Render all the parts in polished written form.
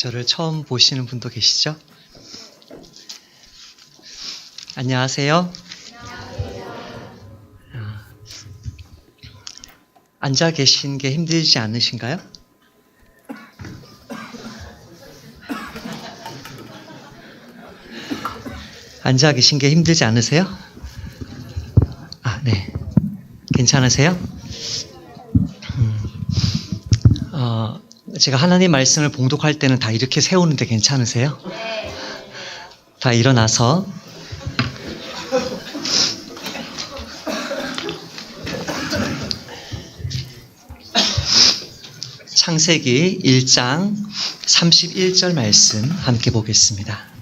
저를 처음 보시는 분도 계시죠? 안녕하세요. 앉아 계신 게 힘들지 않으신가요? 앉아 계신 게 힘들지 않으세요? 네. 괜찮으세요? 제가 하나님 말씀을 봉독할 때는 다 이렇게 세우는데 괜찮으세요? 다 일어나서 창세기 1장 31절 말씀 함께 보겠습니다.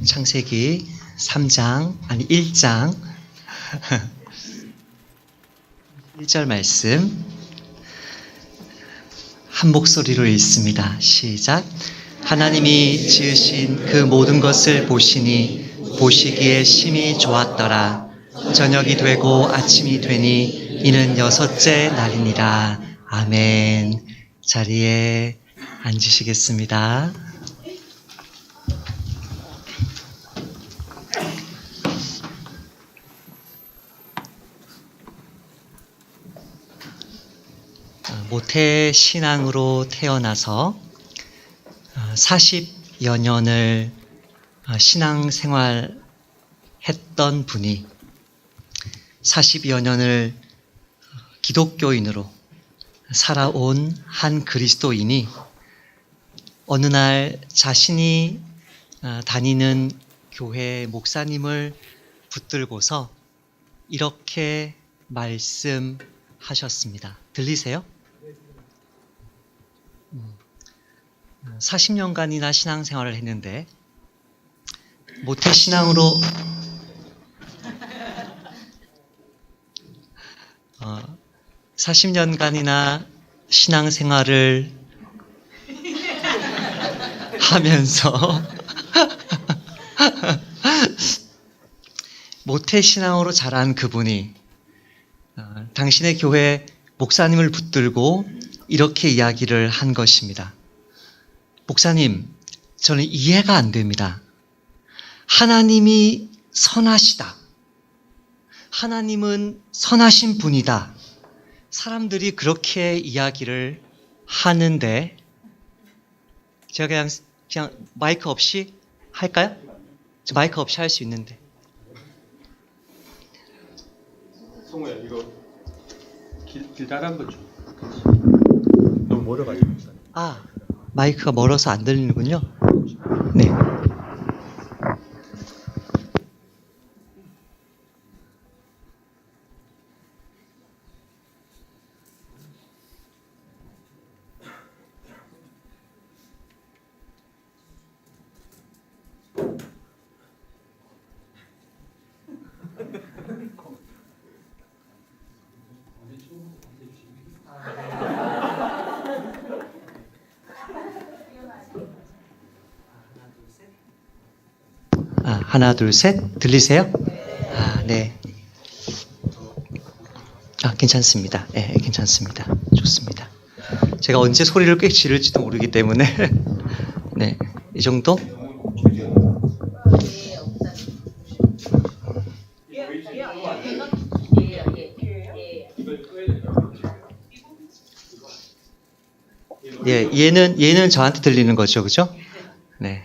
창세기 1장 1절 말씀 한 목소리로 읽습니다. 시작. 하나님이 지으신 그 모든 것을 보시니 보시기에 심히 좋았더라. 저녁이 되고 아침이 되니 이는 여섯째 날이니라. 아멘. 자리에 앉으시겠습니다. 모태 신앙으로 태어나서 40여 년을 신앙생활 했던 분이 40여 년을 기독교인으로 살아온 한 그리스도인이 어느 날 자신이 다니는 교회 목사님을 붙들고서 이렇게 말씀하셨습니다. 들리세요? 40년간이나 신앙생활을 했는데 모태신앙으로 40년간이나 신앙생활을 하면서 모태신앙으로 자란 그분이 당신의 교회 목사님을 붙들고 이렇게 이야기를 한 것입니다. 목사님, 저는 이해가 안 됩니다. 하나님이 선하시다. 하나님은 선하신 분이다. 사람들이 그렇게 이야기를 하는데 제가 그냥 마이크 없이 할까요? 저 마이크 없이 할 수 있는데. 성우야, 이거 길 따라한 거 줘. 너무 멀어가지고. 마이크가 멀어서 안 들리는군요. 네. 하나, 둘, 셋. 들리세요? 네. 괜찮습니다. 네, 괜찮습니다. 좋습니다. 제가 언제 소리를 꽤 지를지도 모르기 때문에 네, 이 정도? 예, 얘는 저한테 들리는 거죠, 그죠? 네.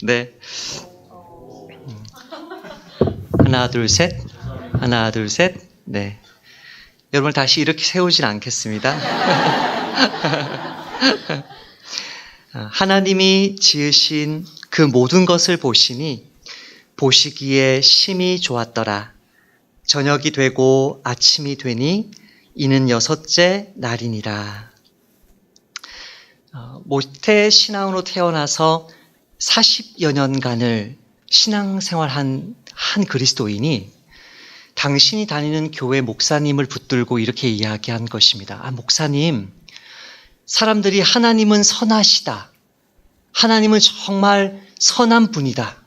네. 하나, 둘, 셋. 하나, 둘, 셋. 네. 여러분을 다시 이렇게 세우진 않겠습니다. 하나님이 지으신 그 모든 것을 보시니 보시기에 심히 좋았더라. 저녁이 되고 아침이 되니 이는 여섯째 날이니라. 모태 신앙으로 태어나서 40여 년간을 신앙생활한 한 그리스도인이 당신이 다니는 교회 목사님을 붙들고 이렇게 이야기한 것입니다. 목사님, 사람들이 하나님은 선하시다. 하나님은 정말 선한 분이다.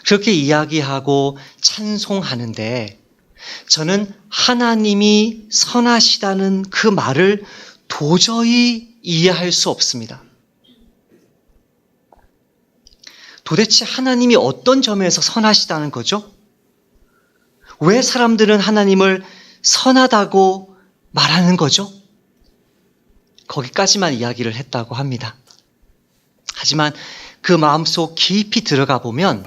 그렇게 이야기하고 찬송하는데 저는 하나님이 선하시다는 그 말을 도저히 이해할 수 없습니다. 도대체 하나님이 어떤 점에서 선하시다는 거죠? 왜 사람들은 하나님을 선하다고 말하는 거죠? 거기까지만 이야기를 했다고 합니다. 하지만 그 마음속 깊이 들어가 보면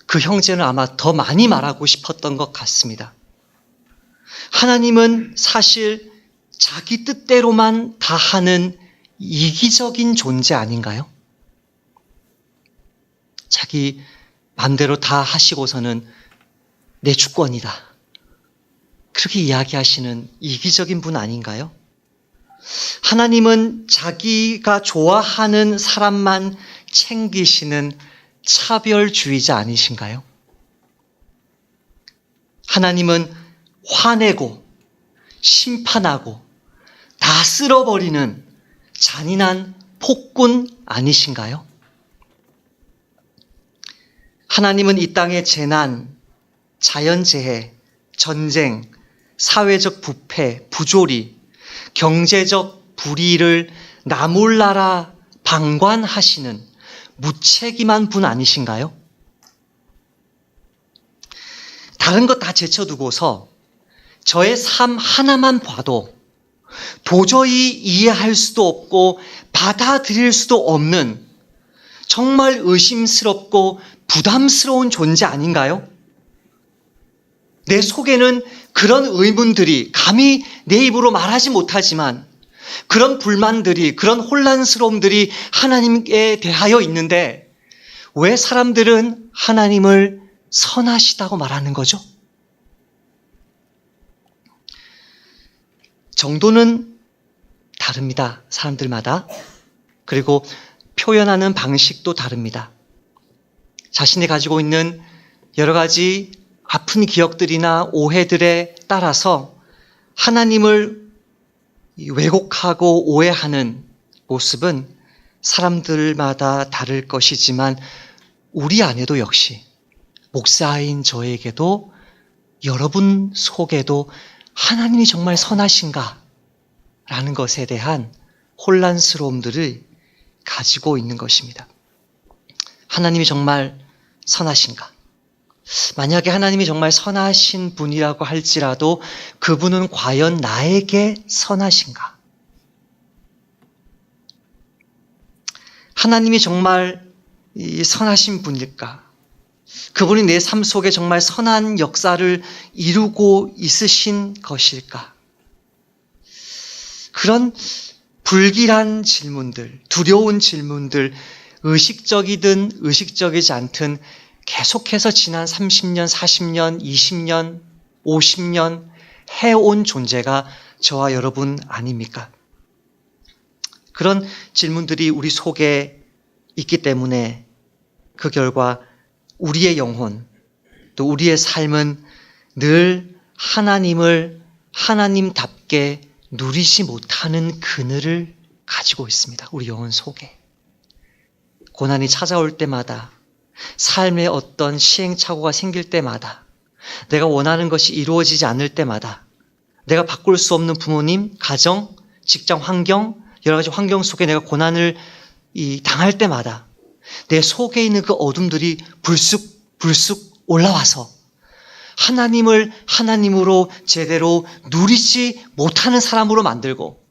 그 형제는 아마 더 많이 말하고 싶었던 것 같습니다. 하나님은 사실 자기 뜻대로만 다 하는 이기적인 존재 아닌가요? 자기 마음대로 다 하시고서는 내 주권이다. 그렇게 이야기하시는 이기적인 분 아닌가요? 하나님은 자기가 좋아하는 사람만 챙기시는 차별주의자 아니신가요? 하나님은 화내고 심판하고 다 쓸어버리는 잔인한 폭군 아니신가요? 하나님은 이 땅의 재난, 자연재해, 전쟁, 사회적 부패, 부조리, 경제적 불의를 나몰라라 방관하시는 무책임한 분 아니신가요? 다른 것 다 제쳐두고서 저의 삶 하나만 봐도 도저히 이해할 수도 없고 받아들일 수도 없는 정말 의심스럽고 부담스러운 존재 아닌가요? 내 속에는 그런 의문들이 감히 내 입으로 말하지 못하지만 그런 불만들이, 그런 혼란스러움들이 하나님께 대하여 있는데 왜 사람들은 하나님을 선하시다고 말하는 거죠? 정도는 다릅니다. 사람들마다. 그리고 표현하는 방식도 다릅니다. 자신이 가지고 있는 여러 가지 아픈 기억들이나 오해들에 따라서 하나님을 왜곡하고 오해하는 모습은 사람들마다 다를 것이지만 우리 안에도 역시 목사인 저에게도 여러분 속에도 하나님이 정말 선하신가? 라는 것에 대한 혼란스러움들을 가지고 있는 것입니다. 하나님이 정말 선하신가? 만약에 하나님이 정말 선하신 분이라고 할지라도 그분은 과연 나에게 선하신가? 하나님이 정말 선하신 분일까? 그분이 내 삶 속에 정말 선한 역사를 이루고 있으신 것일까? 그런 불길한 질문들, 두려운 질문들, 의식적이든 의식적이지 않든 계속해서 지난 30년, 40년, 20년, 50년 해온 존재가 저와 여러분 아닙니까? 그런 질문들이 우리 속에 있기 때문에 그 결과 우리의 영혼, 또 우리의 삶은 늘 하나님을 하나님답게 누리지 못하는 그늘을 가지고 있습니다. 우리 영혼 속에. 고난이 찾아올 때마다, 삶에 어떤 시행착오가 생길 때마다, 내가 원하는 것이 이루어지지 않을 때마다, 내가 바꿀 수 없는 부모님, 가정, 직장 환경, 여러 가지 환경 속에 내가 고난을 당할 때마다 내 속에 있는 그 어둠들이 불쑥 올라와서 하나님을 하나님으로 제대로 누리지 못하는 사람으로 만들고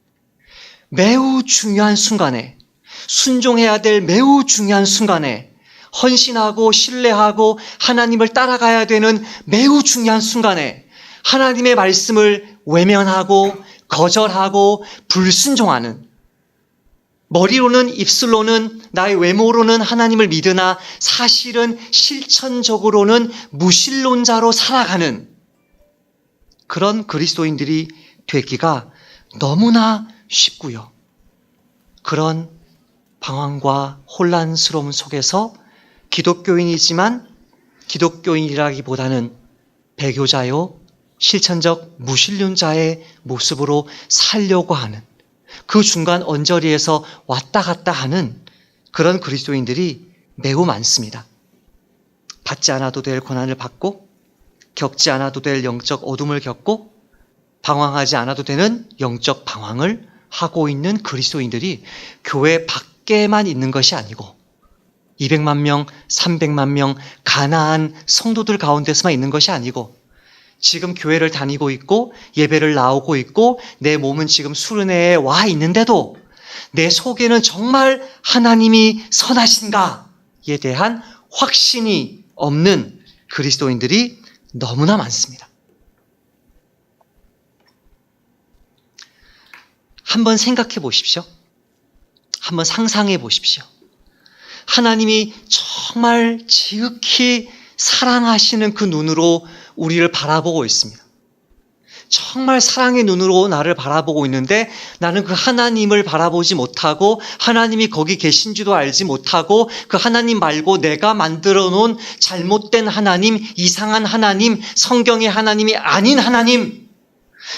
매우 중요한 순간에 순종해야 될 매우 중요한 순간에 헌신하고 신뢰하고 하나님을 따라가야 되는 매우 중요한 순간에 하나님의 말씀을 외면하고 거절하고 불순종하는 머리로는 입술로는 나의 외모로는 하나님을 믿으나 사실은 실천적으로는 무신론자로 살아가는 그런 그리스도인들이 되기가 너무나 쉽고요. 그런 방황과 혼란스러움 속에서 기독교인이지만 기독교인이라기보다는 배교자요, 실천적 무신론자의 모습으로 살려고 하는 그 중간 언저리에서 왔다 갔다 하는 그런 그리스도인들이 매우 많습니다. 받지 않아도 될 고난을 받고 겪지 않아도 될 영적 어둠을 겪고 방황하지 않아도 되는 영적 방황을 하고 있는 그리스도인들이 교회 밖에만 있는 것이 아니고 200만 명, 300만 명 가나안 성도들 가운데서만 있는 것이 아니고 지금 교회를 다니고 있고 예배를 나오고 있고 내 몸은 지금 수련회에 와 있는데도 내 속에는 정말 하나님이 선하신가에 대한 확신이 없는 그리스도인들이 너무나 많습니다. 한번 생각해 보십시오. 한번 상상해 보십시오. 하나님이 정말 지극히 사랑하시는 그 눈으로 우리를 바라보고 있습니다. 정말 사랑의 눈으로 나를 바라보고 있는데 나는 그 하나님을 바라보지 못하고 하나님이 거기 계신지도 알지 못하고 그 하나님 말고 내가 만들어 놓은 잘못된 하나님, 이상한 하나님, 성경의 하나님이 아닌 하나님,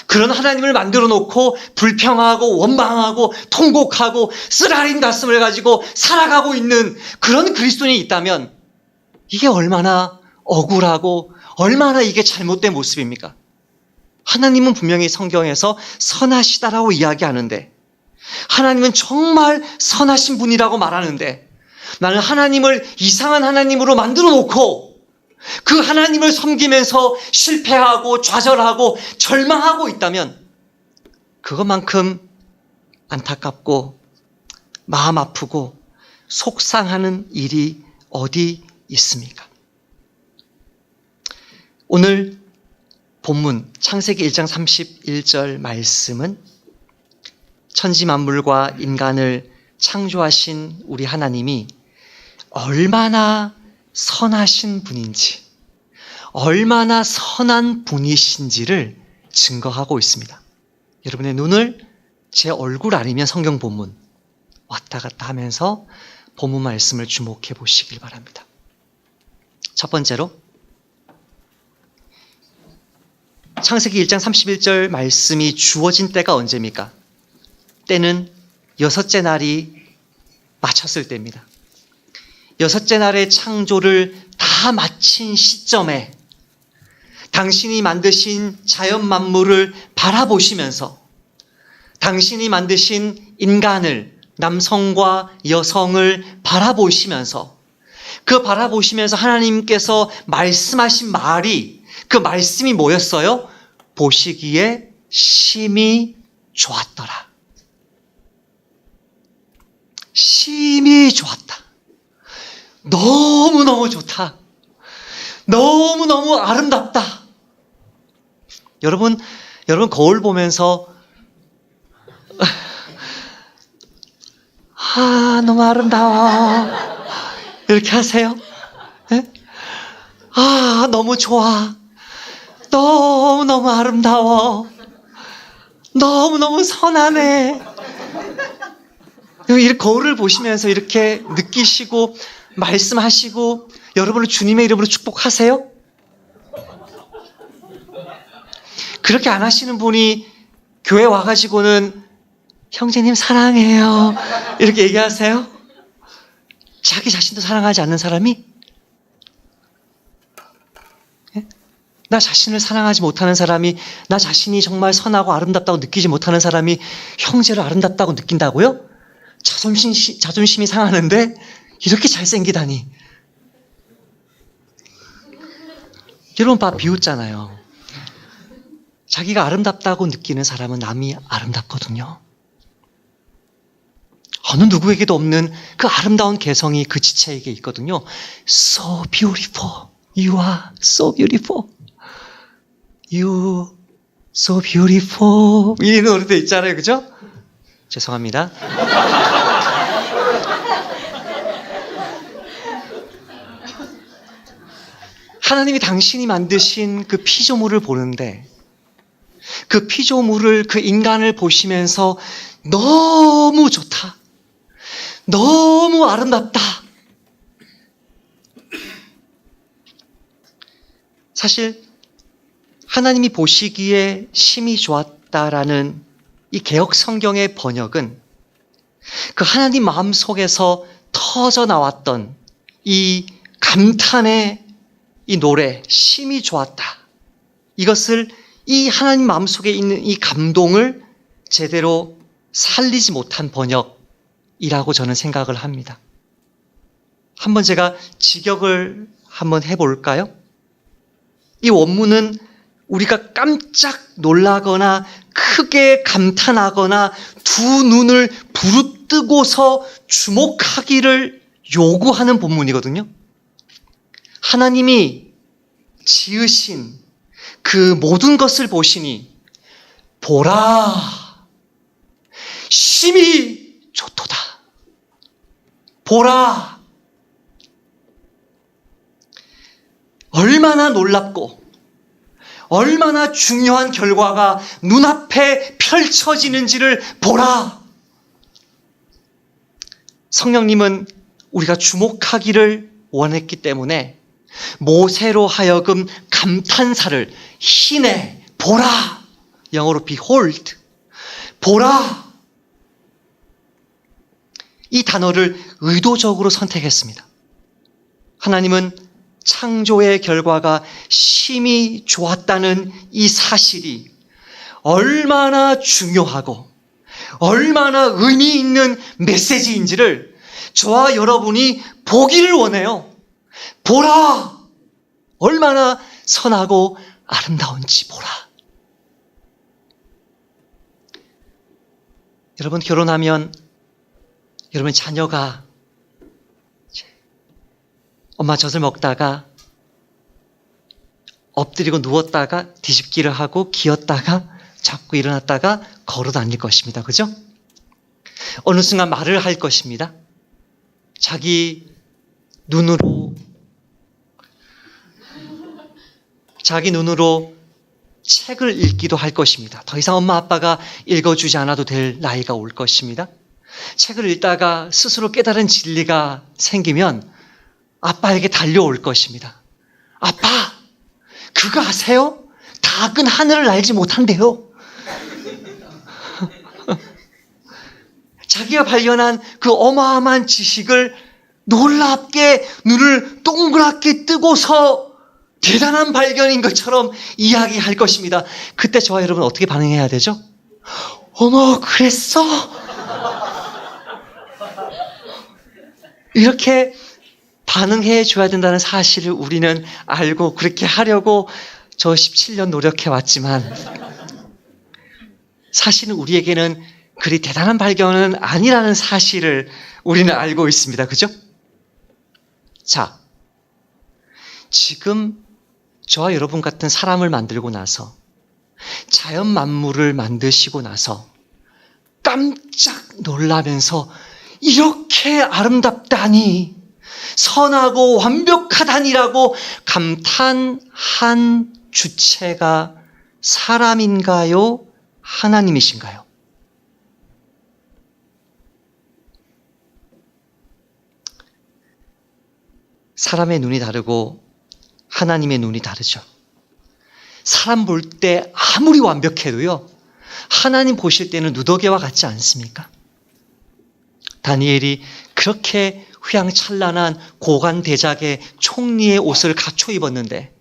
그런 하나님을 만들어 놓고 불평하고 원망하고 통곡하고 쓰라린 가슴을 가지고 살아가고 있는 그런 그리스도인이 있다면 이게 얼마나 억울하고 얼마나 이게 잘못된 모습입니까? 하나님은 분명히 성경에서 선하시다라고 이야기하는데 하나님은 정말 선하신 분이라고 말하는데 나는 하나님을 이상한 하나님으로 만들어 놓고 그 하나님을 섬기면서 실패하고 좌절하고 절망하고 있다면 그것만큼 안타깝고 마음 아프고 속상하는 일이 어디 있습니까? 오늘 본문 창세기 1장 31절 말씀은 천지 만물과 인간을 창조하신 우리 하나님이 얼마나 선하신 분인지, 얼마나 선한 분이신지를 증거하고 있습니다. 여러분의 눈을 제 얼굴 아니면 성경 본문 왔다 갔다 하면서 본문 말씀을 주목해 보시길 바랍니다. 첫 번째로 창세기 1장 31절 말씀이 주어진 때가 언제입니까? 때는 여섯째 날이 마쳤을 때입니다. 여섯째 날의 창조를 다 마친 시점에 당신이 만드신 자연 만물을 바라보시면서 당신이 만드신 인간을, 남성과 여성을 바라보시면서 그 바라보시면서 하나님께서 말씀하신 말이 그 말씀이 뭐였어요? 보시기에 심히 좋았더라. 심히 좋았다. 너무너무 좋다. 너무너무 아름답다. 여러분 거울 보면서 너무 아름다워 이렇게 하세요? 네? 너무 좋아. 너무너무 아름다워. 너무너무 선하네. 이렇게 거울을 보시면서 이렇게 느끼시고 말씀하시고 여러분을 주님의 이름으로 축복하세요? 그렇게 안 하시는 분이 교회 와가지고는 형제님 사랑해요 이렇게 얘기하세요? 자기 자신도 사랑하지 않는 사람이 나 자신을 사랑하지 못하는 사람이 나 자신이 정말 선하고 아름답다고 느끼지 못하는 사람이 형제를 아름답다고 느낀다고요? 자존심이 상하는데 이렇게 잘생기다니. 여러분 봐 비웃잖아요. 자기가 아름답다고 느끼는 사람은 남이 아름답거든요. 어느 누구에게도 없는 그 아름다운 개성이 그 지체에게 있거든요. So beautiful. You are so beautiful. You so beautiful. 이 노래도 있잖아요. 그죠? 죄송합니다. 하나님이 당신이 만드신 그 피조물을 보는데 그 피조물을 그 인간을 보시면서 너무 좋다. 너무 아름답다. 사실 하나님이 보시기에 심히 좋았다라는 이 개역 성경의 번역은 그 하나님 마음속에서 터져 나왔던 이 감탄의 이 노래, 심히 좋았다. 이것을 이 하나님 마음속에 있는 이 감동을 제대로 살리지 못한 번역이라고 저는 생각을 합니다. 한번 제가 직역을 한번 해볼까요? 이 원문은 우리가 깜짝 놀라거나 크게 감탄하거나 두 눈을 부릅뜨고서 주목하기를 요구하는 본문이거든요. 하나님이 지으신 그 모든 것을 보시니 보라, 심히 좋도다. 보라, 얼마나 놀랍고 얼마나 중요한 결과가 눈앞에 펼쳐지는지를 보라. 성령님은 우리가 주목하기를 원했기 때문에 모세로 하여금 감탄사를 희네, 보라, 영어로 behold, 보라, 이 단어를 의도적으로 선택했습니다. 하나님은 창조의 결과가 심히 좋았다는 이 사실이 얼마나 중요하고 얼마나 의미 있는 메시지인지를 저와 여러분이 보기를 원해요. 보라! 얼마나 선하고 아름다운지 보라. 여러분, 결혼하면 여러분 자녀가 엄마 젖을 먹다가 엎드리고 누웠다가 뒤집기를 하고 기었다가 자꾸 일어났다가 걸어 다닐 것입니다. 그죠? 어느 순간 말을 할 것입니다. 자기 눈으로 책을 읽기도 할 것입니다. 더 이상 엄마 아빠가 읽어주지 않아도 될 나이가 올 것입니다. 책을 읽다가 스스로 깨달은 진리가 생기면 아빠에게 달려올 것입니다. 아빠, 그거 아세요? 닭은 하늘을 날지 못한대요. 자기가 발견한 그 어마어마한 지식을 놀랍게 눈을 동그랗게 뜨고서 대단한 발견인 것처럼 이야기할 것입니다. 그때 저와 여러분 어떻게 반응해야 되죠? 어머, 그랬어? 이렇게 반응해 줘야 된다는 사실을 우리는 알고 그렇게 하려고 저 17년 노력해 왔지만 사실은 우리에게는 그리 대단한 발견은 아니라는 사실을 우리는 알고 있습니다. 그죠? 자, 지금 저와 여러분 같은 사람을 만들고 나서 자연 만물을 만드시고 나서 깜짝 놀라면서 이렇게 아름답다니, 선하고 완벽하다니라고 감탄한 주체가 사람인가요? 하나님이신가요? 사람의 눈이 다르고 하나님의 눈이 다르죠. 사람 볼 때 아무리 완벽해도요, 하나님 보실 때는 누더기와 같지 않습니까? 다니엘이 그렇게 휘황찬란한 고관대작의 총리의 옷을 갖춰 입었는데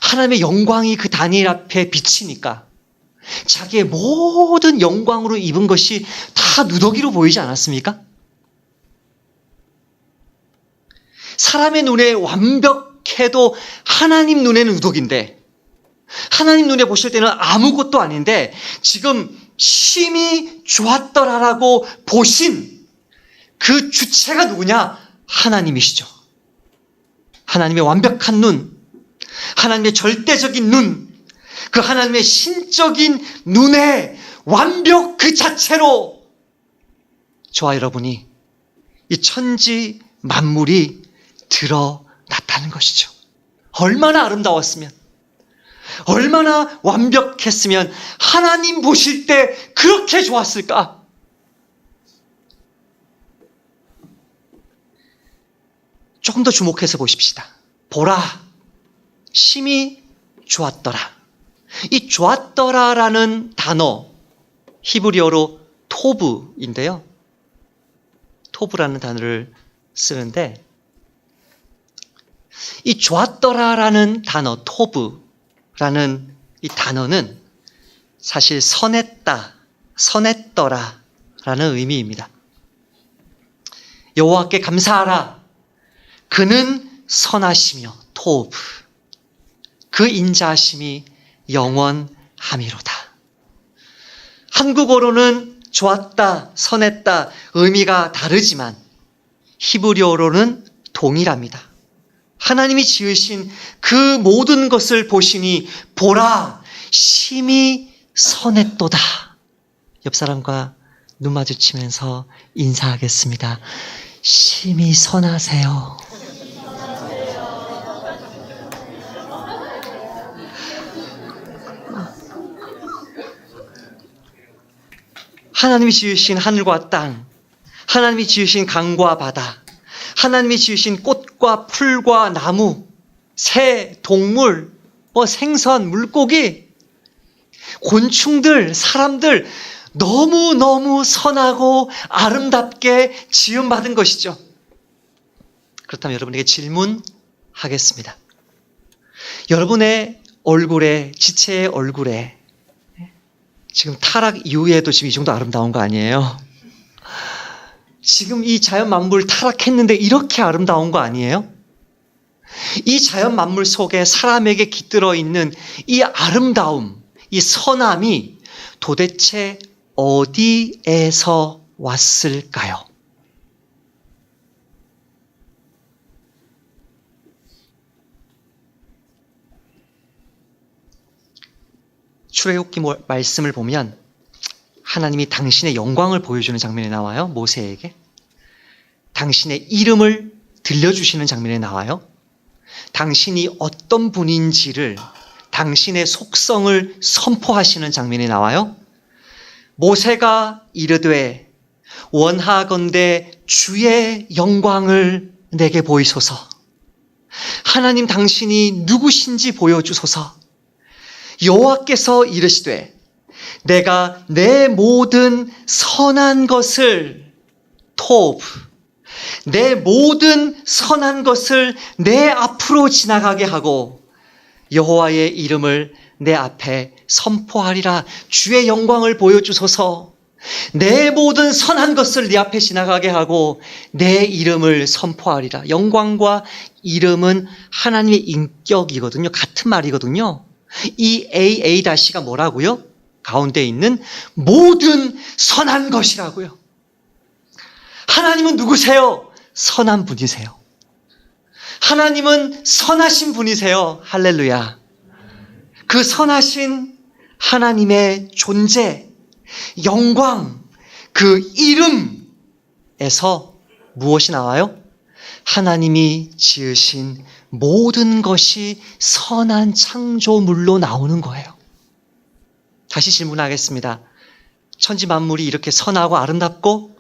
하나님의 영광이 그 다니엘 앞에 비치니까 자기의 모든 영광으로 입은 것이 다 누더기로 보이지 않았습니까? 사람의 눈에 완벽해도 하나님 눈에는 누더기인데, 하나님 눈에 보실 때는 아무것도 아닌데 지금 심히 좋았더라라고 보신 그 주체가 누구냐? 하나님이시죠. 하나님의 완벽한 눈, 하나님의 절대적인 눈, 그 하나님의 신적인 눈의 완벽 그 자체로 저와 여러분이 이 천지 만물이 드러났다는 것이죠. 얼마나 아름다웠으면, 얼마나 완벽했으면 하나님 보실 때 그렇게 좋았을까? 조금 더 주목해서 보십시다. 보라, 심히 좋았더라. 이 좋았더라라는 단어, 히브리어로 토브인데요. 토브라는 단어를 쓰는데, 이 좋았더라라는 단어, 토브라는 이 단어는 사실 선했다, 선했더라라는 의미입니다. 여호와께 감사하라. 그는 선하시며 토브. 그 인자하심이 영원함이로다. 한국어로는 좋았다, 선했다 의미가 다르지만 히브리어로는 동일합니다. 하나님이 지으신 그 모든 것을 보시니 보라, 심히 선했도다. 옆 사람과 눈 마주치면서 인사하겠습니다. 심히 선하세요. 하나님이 지으신 하늘과 땅, 하나님이 지으신 강과 바다, 하나님이 지으신 꽃과 풀과 나무, 새, 동물, 생선, 물고기, 곤충들, 사람들 너무너무 선하고 아름답게 지음받은 것이죠. 그렇다면 여러분에게 질문하겠습니다. 여러분의 얼굴에, 지체의 얼굴에 지금 타락 이후에도 지금 이 정도 아름다운 거 아니에요? 지금 이 자연 만물 타락했는데 이렇게 아름다운 거 아니에요? 이 자연 만물 속에 사람에게 깃들어 있는 이 아름다움, 이 선함이 도대체 어디에서 왔을까요? 출애굽기 말씀을 보면 하나님이 당신의 영광을 보여주는 장면이 나와요. 모세에게. 당신의 이름을 들려주시는 장면이 나와요. 당신이 어떤 분인지를, 당신의 속성을 선포하시는 장면이 나와요. 모세가 이르되 원하건대 주의 영광을 내게 보이소서. 하나님 당신이 누구신지 보여주소서. 여호와께서 이르시되 내가 내 모든 선한 것을 토브, 내 모든 선한 것을 내 앞으로 지나가게 하고 여호와의 이름을 내 앞에 선포하리라. 주의 영광을 보여주소서. 내 모든 선한 것을 네 앞에 지나가게 하고 내 이름을 선포하리라. 영광과 이름은 하나님의 인격이거든요. 같은 말이거든요. 이 AA-가 뭐라고요? 가운데 있는 모든 선한 것이라고요. 하나님은 누구세요? 선한 분이세요. 하나님은 선하신 분이세요. 할렐루야. 그 선하신 하나님의 존재, 영광, 그 이름에서 무엇이 나와요? 하나님이 지으신 모든 것이 선한 창조물로 나오는 거예요. 다시 질문하겠습니다. 천지 만물이 이렇게 선하고 아름답고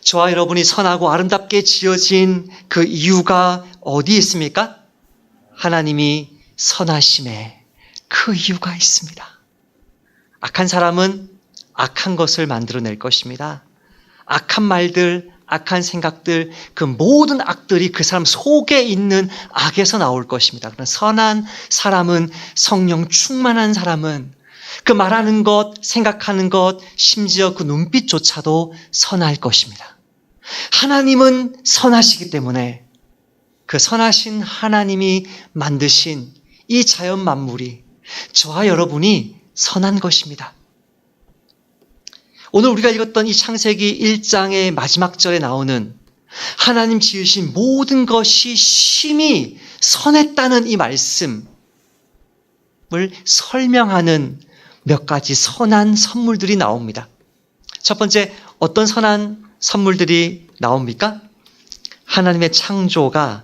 저와 여러분이 선하고 아름답게 지어진 그 이유가 어디 있습니까? 하나님이 선하심에 그 이유가 있습니다. 악한 사람은 악한 것을 만들어낼 것입니다. 악한 말들, 악한 생각들, 그 모든 악들이 그 사람 속에 있는 악에서 나올 것입니다. 그러나 선한 사람은, 성령 충만한 사람은 그 말하는 것, 생각하는 것, 심지어 그 눈빛조차도 선할 것입니다. 하나님은 선하시기 때문에 그 선하신 하나님이 만드신 이 자연 만물이 저와 여러분이 선한 것입니다. 오늘 우리가 읽었던 이 창세기 1장의 마지막 절에 나오는 하나님 지으신 모든 것이 심히 선했다는 이 말씀을 설명하는 몇 가지 선한 선물들이 나옵니다. 첫 번째, 어떤 선한 선물들이 나옵니까? 하나님의 창조가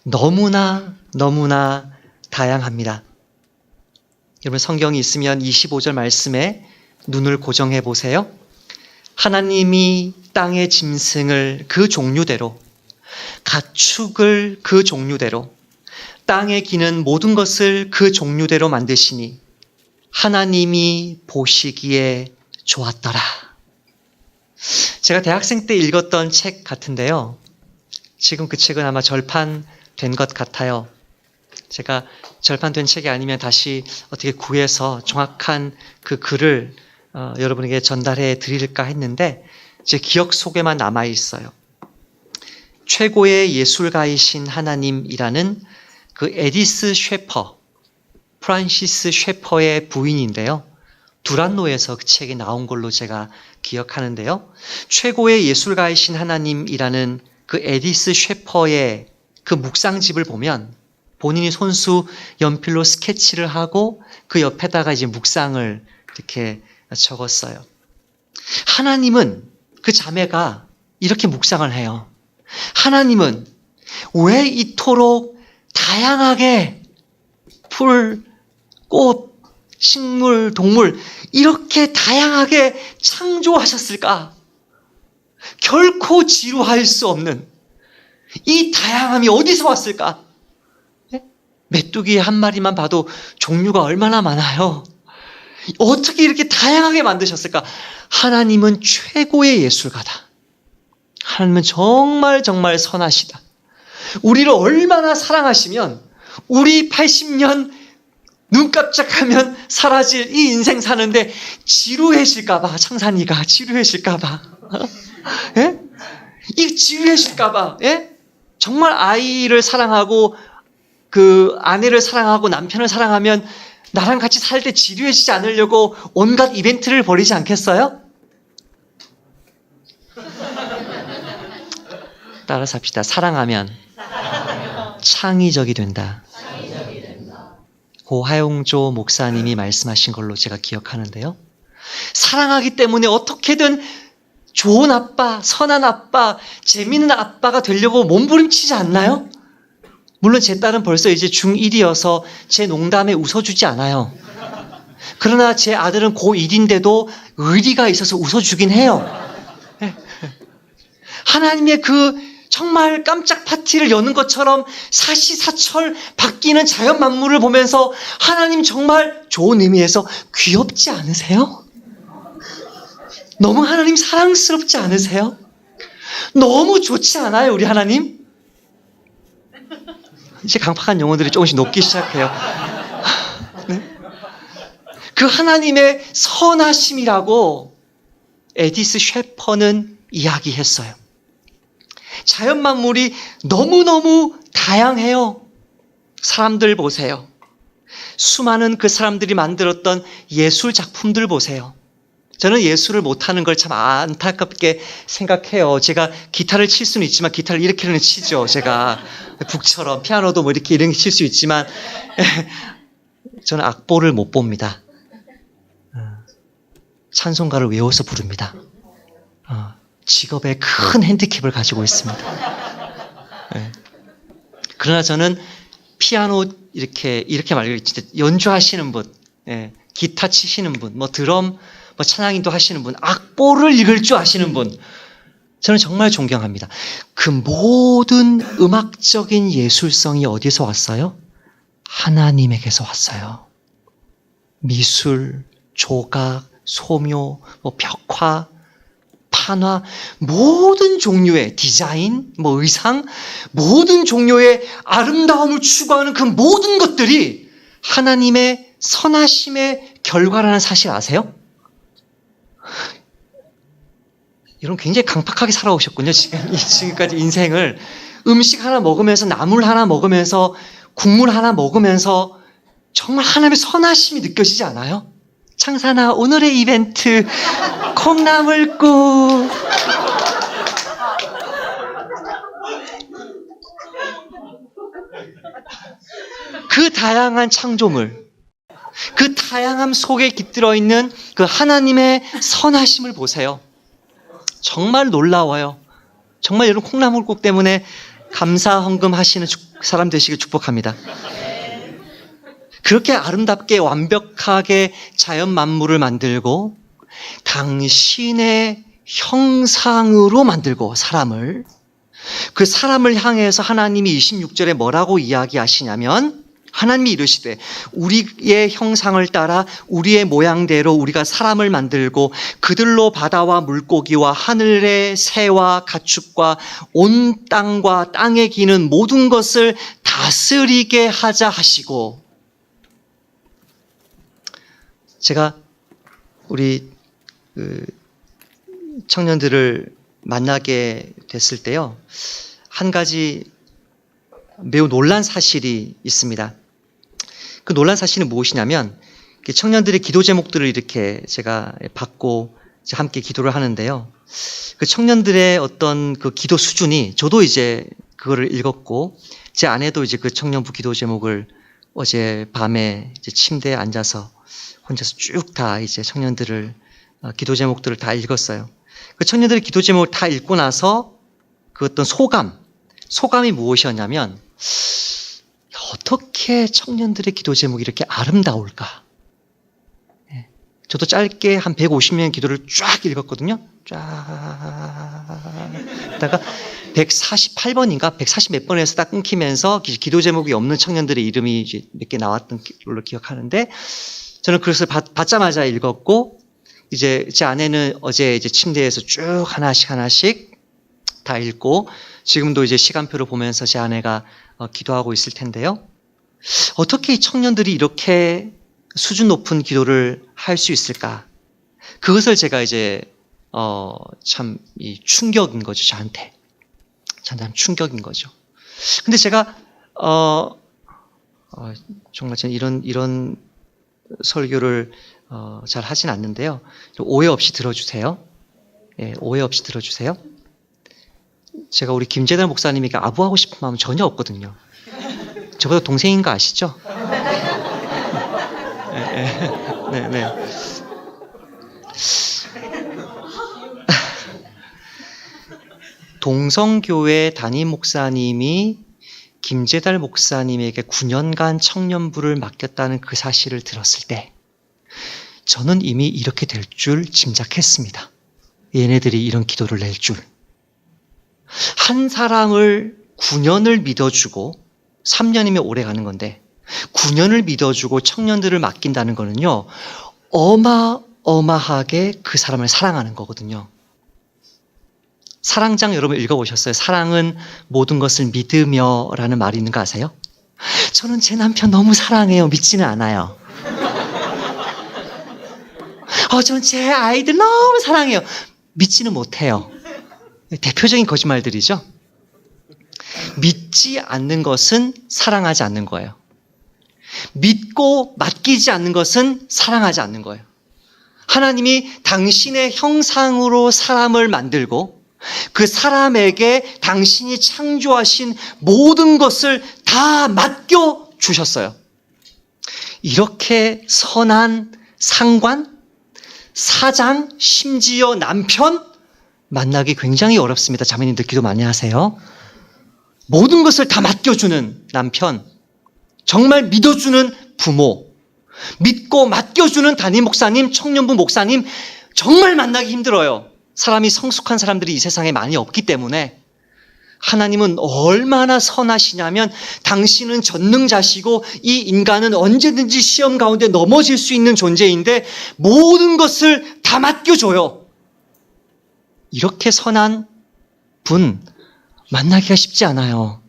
너무나 다양합니다. 여러분 성경이 있으면 25절 말씀에 눈을 고정해 보세요. 하나님이 땅의 짐승을 그 종류대로 가축을 그 종류대로, 땅에 기는 모든 것을 그 종류대로 만드시니 하나님이 보시기에 좋았더라. 제가 대학생 때 읽었던 책 같은데요. 지금 그 책은 아마 절판된 것 같아요. 제가 절판된 책이 아니면 다시 어떻게 구해서 정확한 그 글을 여러분에게 전달해 드릴까 했는데 제 기억 속에만 남아 있어요. 최고의 예술가이신 하나님이라는 그 에디스 쉐퍼, 프란시스 쉐퍼의 부인인데요. 두란노에서 그 책이 나온 걸로 제가 기억하는데요. 최고의 예술가이신 하나님이라는 그 에디스 쉐퍼의 그 묵상집을 보면 본인이 손수 연필로 스케치를 하고 그 옆에다가 이제 묵상을 이렇게 적었어요. 하나님은, 그 자매가 이렇게 묵상을 해요. 하나님은 왜 이토록 다양하게 풀, 꽃, 식물, 동물 이렇게 다양하게 창조하셨을까? 결코 지루할 수 없는 이 다양함이 어디서 왔을까? 메뚜기 한 마리만 봐도 종류가 얼마나 많아요. 어떻게 이렇게 다양하게 만드셨을까? 하나님은 최고의 예술가다. 하나님은 정말 정말 선하시다. 우리를 얼마나 사랑하시면 우리 80년 눈 깜짝하면 사라질 이 인생 사는데 지루해질까봐, 창산이가 지루해질까봐, 예? 이 지루해질까봐, 예? 정말 아이를 사랑하고 그 아내를 사랑하고 남편을 사랑하면 나랑 같이 살 때 지루해지지 않으려고 온갖 이벤트를 벌이지 않겠어요? 따라서 합시다. 사랑하면 창의적이 된다. 고 하용조 목사님이 말씀하신 걸로 제가 기억하는데요. 사랑하기 때문에 어떻게든 좋은 아빠, 선한 아빠, 재미있는 아빠가 되려고 몸부림치지 않나요? 물론 제 딸은 벌써 이제 중1이어서 제 농담에 웃어주지 않아요. 그러나 제 아들은 고1인데도 의리가 있어서 웃어주긴 해요. 하나님의 그 정말 깜짝 파티를 여는 것처럼 사시사철 바뀌는 자연 만물을 보면서 하나님 정말 좋은 의미에서 귀엽지 않으세요? 너무 하나님 사랑스럽지 않으세요? 너무 좋지 않아요, 우리 하나님? 이제 강팍한 용어들이 조금씩 녹기 시작해요. 네? 그 하나님의 선하심이라고 에디스 쉐퍼는 이야기했어요. 자연 만물이 너무너무 다양해요. 사람들 보세요. 수많은 그 사람들이 만들었던 예술 작품들 보세요. 저는 예술을 못하는 걸 참 안타깝게 생각해요. 제가 기타를 칠 수는 있지만 기타를 이렇게는 치죠. 제가 북처럼 피아노도 뭐 이렇게 칠 수 있지만 저는 악보를 못 봅니다. 찬송가를 외워서 부릅니다. 직업에 큰 핸디캡을 가지고 있습니다. 그러나 저는 피아노 이렇게 말고 진짜 연주하시는 분, 기타 치시는 분, 뭐 드럼, 뭐 찬양인도 하시는 분, 악보를 읽을 줄 아시는 분, 저는 정말 존경합니다. 그 모든 음악적인 예술성이 어디서 왔어요? 하나님에게서 왔어요. 미술, 조각, 소묘, 뭐 벽화, 판화, 모든 종류의 디자인, 뭐 의상, 모든 종류의 아름다움을 추구하는 그 모든 것들이 하나님의 선하심의 결과라는 사실 아세요? 여러분 굉장히 강팍하게 살아오셨군요. 지금까지 인생을 음식 하나 먹으면서 나물 하나 먹으면서 국물 하나 먹으면서 정말 하나님의 선하심이 느껴지지 않아요? 창산아, 오늘의 이벤트 콩나물국. 그 다양한 창조물, 그 다양함 속에 깃들어 있는 그 하나님의 선하심을 보세요. 정말 놀라워요. 정말 여러분 콩나물국 때문에 감사 헌금 하시는 사람 되시길 축복합니다. 그렇게 아름답게 완벽하게 자연 만물을 만들고 당신의 형상으로 만들고 사람을 그 사람을 향해서 하나님이 26절에 뭐라고 이야기하시냐면 하나님이 이르시되 우리의 형상을 따라 우리의 모양대로 우리가 사람을 만들고 그들로 바다와 물고기와 하늘의 새와 가축과 온 땅과 땅에 기는 모든 것을 다스리게 하자 하시고. 제가 우리 청년들을 만나게 됐을 때요, 한 가지 매우 놀란 사실이 있습니다. 그 놀란 사실은 무엇이냐면 청년들의 기도 제목들을 이렇게 제가 받고 함께 기도를 하는데요. 그 청년들의 어떤 그 기도 수준이, 저도 이제 그거를 읽었고 제 아내도 이제 그 청년부 기도 제목을 어제 밤에 이제 침대에 앉아서 혼자서 쭉 다 이제 청년들을 기도 제목들을 다 읽었어요. 그 청년들의 기도 제목을 다 읽고 나서 그 어떤 소감이 무엇이었냐면, 어떻게 청년들의 기도 제목이 이렇게 아름다울까? 저도 짧게 한 150명의 기도를 쫙 읽었거든요. 쫙. 그러다가 148번인가 140 몇 번에서 딱 끊기면서 기도 제목이 없는 청년들의 이름이 이제 몇 개 나왔던 걸로 기억하는데, 저는 그것을 받자마자 읽었고, 이제 제 아내는 어제 이제 침대에서 쭉 하나씩 다 읽고, 지금도 이제 시간표를 보면서 제 아내가 기도하고 있을 텐데요. 어떻게 이 청년들이 이렇게 수준 높은 기도를 할 수 있을까? 그것을 제가 이제 참 충격인 거죠, 저한테. 참 충격인 거죠. 근데 제가 정말 저는 이런 설교를 잘 하진 않는데요. 오해 없이 들어주세요. 예, 오해 없이 들어주세요. 제가 우리 김재달 목사님에게 아부하고 싶은 마음은 전혀 없거든요. 저보다 동생인 거 아시죠? 네. 동성교회 담임 목사님이 김재달 목사님에게 9년간 청년부를 맡겼다는 그 사실을 들었을 때 저는 이미 이렇게 될 줄 짐작했습니다. 얘네들이 이런 기도를 낼 줄. 한 사람을 9년을 믿어주고 3년이면 오래 가는 건데 9년을 믿어주고 청년들을 맡긴다는 거는요, 어마어마하게 그 사람을 사랑하는 거거든요. 사랑장 여러분 읽어보셨어요? 사랑은 모든 것을 믿으며 라는 말이 있는 거 아세요? 저는 제 남편 너무 사랑해요. 믿지는 않아요. 저는 제 아이들 너무 사랑해요. 믿지는 못해요. 대표적인 거짓말들이죠. 믿지 않는 것은 사랑하지 않는 거예요. 믿고 맡기지 않는 것은 사랑하지 않는 거예요. 하나님이 당신의 형상으로 사람을 만들고 그 사람에게 당신이 창조하신 모든 것을 다 맡겨주셨어요. 이렇게 선한 상관, 사장, 심지어 남편 만나기 굉장히 어렵습니다. 자매님들 기도 많이 하세요. 모든 것을 다 맡겨주는 남편, 정말 믿어주는 부모, 믿고 맡겨주는 담임 목사님, 청년부 목사님, 정말 만나기 힘들어요. 사람이 성숙한 사람들이 이 세상에 많이 없기 때문에. 하나님은 얼마나 선하시냐면 당신은 전능자시고 이 인간은 언제든지 시험 가운데 넘어질 수 있는 존재인데 모든 것을 다 맡겨줘요. 이렇게 선한 분 만나기가 쉽지 않아요.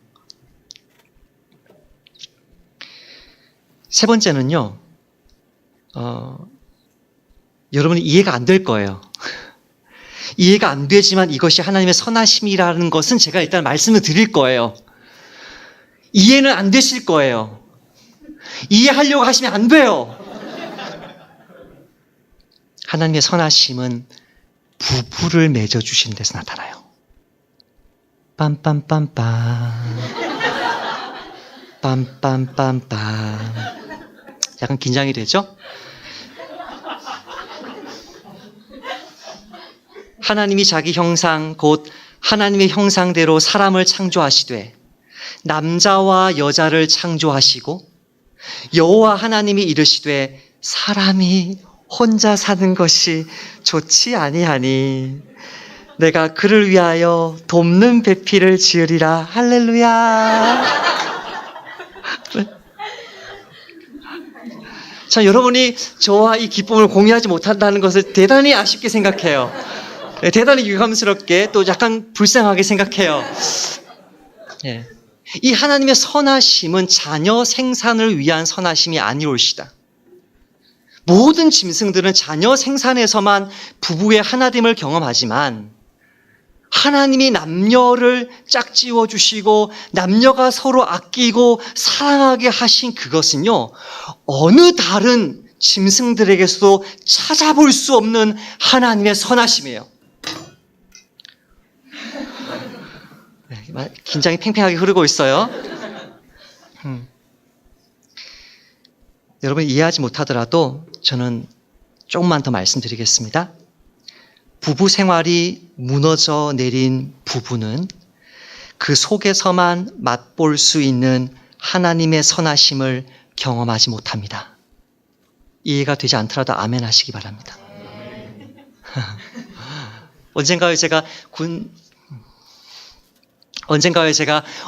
세 번째는요, 여러분이 이해가 안 될 거예요. 이해가 안 되지만 이것이 하나님의 선하심이라는 것은 제가 일단 말씀을 드릴 거예요. 이해는 안 되실 거예요. 이해하려고 하시면 안 돼요. 하나님의 선하심은 부부를 맺어주신 데서 나타나요. 빰빰빰빰 빰빰빰빰. 약간 긴장이 되죠? 하나님이 자기 형상 곧 하나님의 형상대로 사람을 창조하시되 남자와 여자를 창조하시고 여호와 하나님이 이르시되 사람이 혼자 사는 것이 좋지 아니하니 내가 그를 위하여 돕는 배필을 지으리라. 할렐루야. 자, 여러분이 저와 이 기쁨을 공유하지 못한다는 것을 대단히 아쉽게 생각해요. 네, 대단히 유감스럽게 또 약간 불쌍하게 생각해요. 네. 이 하나님의 선하심은 자녀 생산을 위한 선하심이 아니올시다. 모든 짐승들은 자녀 생산에서만 부부의 하나됨을 경험하지만 하나님이 남녀를 짝지어 주시고 남녀가 서로 아끼고 사랑하게 하신 그것은요, 어느 다른 짐승들에게서도 찾아볼 수 없는 하나님의 선하심이에요. 긴장이 팽팽하게 흐르고 있어요. 여러분 이해하지 못하더라도 저는 조금만 더 말씀드리겠습니다. 부부 생활이 무너져 내린 부부는 그 속에서만 맛볼 수 있는 하나님의 선하심을 경험하지 못합니다. 이해가 되지 않더라도 아멘 하시기 바랍니다. 언젠가에 제가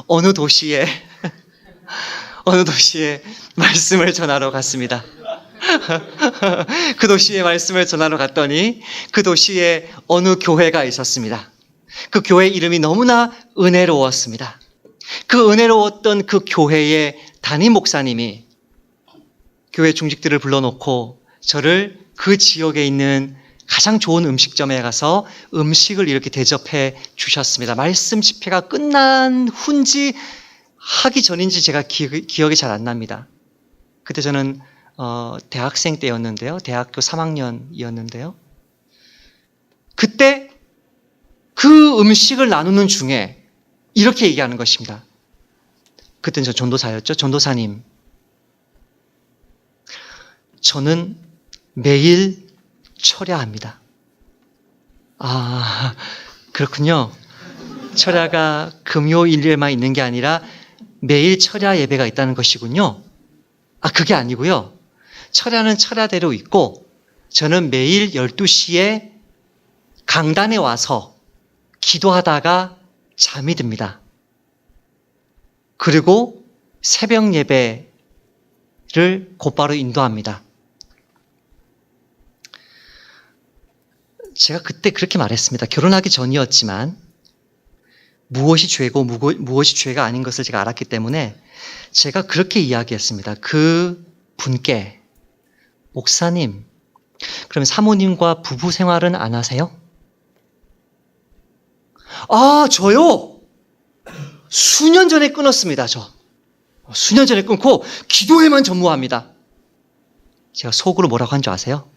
어느 도시에 말씀을 전하러 갔습니다. 그 도시에 말씀을 전하러 갔더니 그 도시에 어느 교회가 있었습니다. 그 교회 이름이 너무나 은혜로웠습니다. 그 은혜로웠던 그 교회의 담임 목사님이 교회 중직들을 불러놓고 저를 그 지역에 있는 가장 좋은 음식점에 가서 음식을 이렇게 대접해 주셨습니다. 말씀 집회가 끝난 후인지 하기 전인지 제가 기억이 잘 안 납니다. 그때 저는 대학생 때였는데요. 대학교 3학년이었는데요. 그때 그 음식을 나누는 중에 이렇게 얘기하는 것입니다. 그때는 저 전도사였죠. 전도사님, 저는 매일 철야합니다. 아, 그렇군요. 철야가 금요일에만 있는 게 아니라 매일 철야 예배가 있다는 것이군요. 아, 그게 아니고요. 철야는 철야대로 있고 저는 매일 12시에 강단에 와서 기도하다가 잠이 듭니다. 그리고 새벽 예배를 곧바로 인도합니다. 제가 그때 그렇게 말했습니다. 결혼하기 전이었지만 무엇이 죄고 무엇이 죄가 아닌 것을 제가 알았기 때문에 제가 그렇게 이야기했습니다. 그 분께, 목사님, 그럼 사모님과 부부 생활은 안 하세요? 아, 저요? 수년 전에 끊었습니다, 수년 전에 끊고 기도에만 전무합니다. 제가 속으로 뭐라고 한 줄 아세요?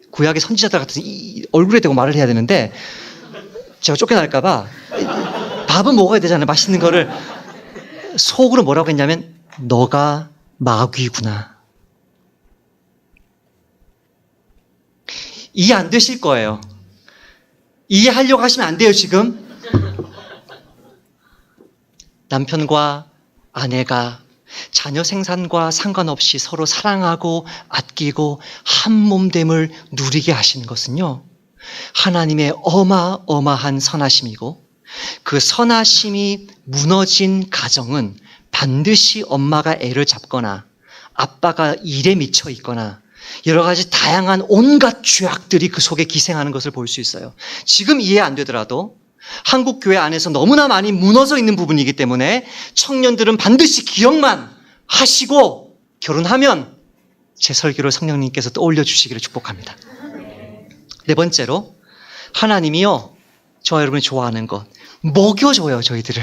구약의 선지자들 같은 얼굴에 대고 말을 해야 되는데 제가 쫓겨날까봐 밥은 먹어야 되잖아요. 맛있는 거를. 속으로 뭐라고 했냐면 너가 마귀구나. 이해 안 되실 거예요. 이해하려고 하시면 안 돼요, 지금. 남편과 아내가 자녀 생산과 상관없이 서로 사랑하고 아끼고 한 몸됨을 누리게 하시는 것은요, 하나님의 어마어마한 선하심이고 그 선하심이 무너진 가정은 반드시 엄마가 애를 잡거나 아빠가 일에 미쳐 있거나 여러 가지 다양한 온갖 죄악들이 그 속에 기생하는 것을 볼 수 있어요. 지금 이해 안 되더라도 한국 교회 안에서 너무나 많이 무너져 있는 부분이기 때문에 청년들은 반드시 기억만 하시고 결혼하면 제 설교를 성령님께서 떠올려 주시기를 축복합니다. 네 번째로, 하나님이요, 저와 여러분이 좋아하는 것, 먹여줘요, 저희들을.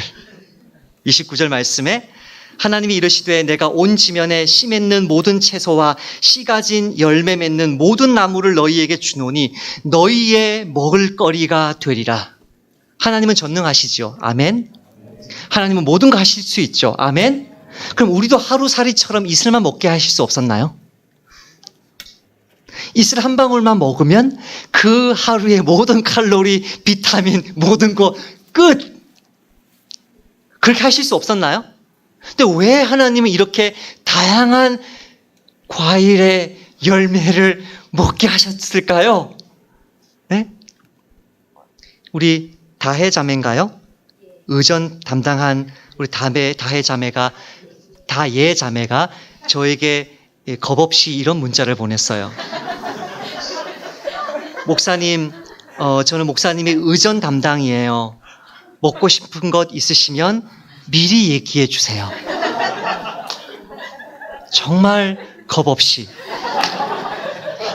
29절 말씀에 하나님이 이르시되 내가 온 지면에 씨 맺는 모든 채소와 씨 가진 열매 맺는 모든 나무를 너희에게 주노니 너희의 먹을거리가 되리라. 하나님은 전능하시죠. 아멘. 하나님은 모든 거 하실 수 있죠. 아멘. 그럼 우리도 하루살이처럼 이슬만 먹게 하실 수 없었나요? 이슬 한 방울만 먹으면 그 하루의 모든 칼로리, 비타민, 모든 거 끝! 그렇게 하실 수 없었나요? 근데 왜 하나님은 이렇게 다양한 과일의 열매를 먹게 하셨을까요? 네? 우리 다혜 자매인가요? 의전 담당한 우리 다혜 자매가, 다예 자매가 저에게 겁없이 이런 문자를 보냈어요. 목사님, 저는 목사님의 의전 담당이에요. 먹고 싶은 것 있으시면 미리 얘기해 주세요. 정말 겁없이.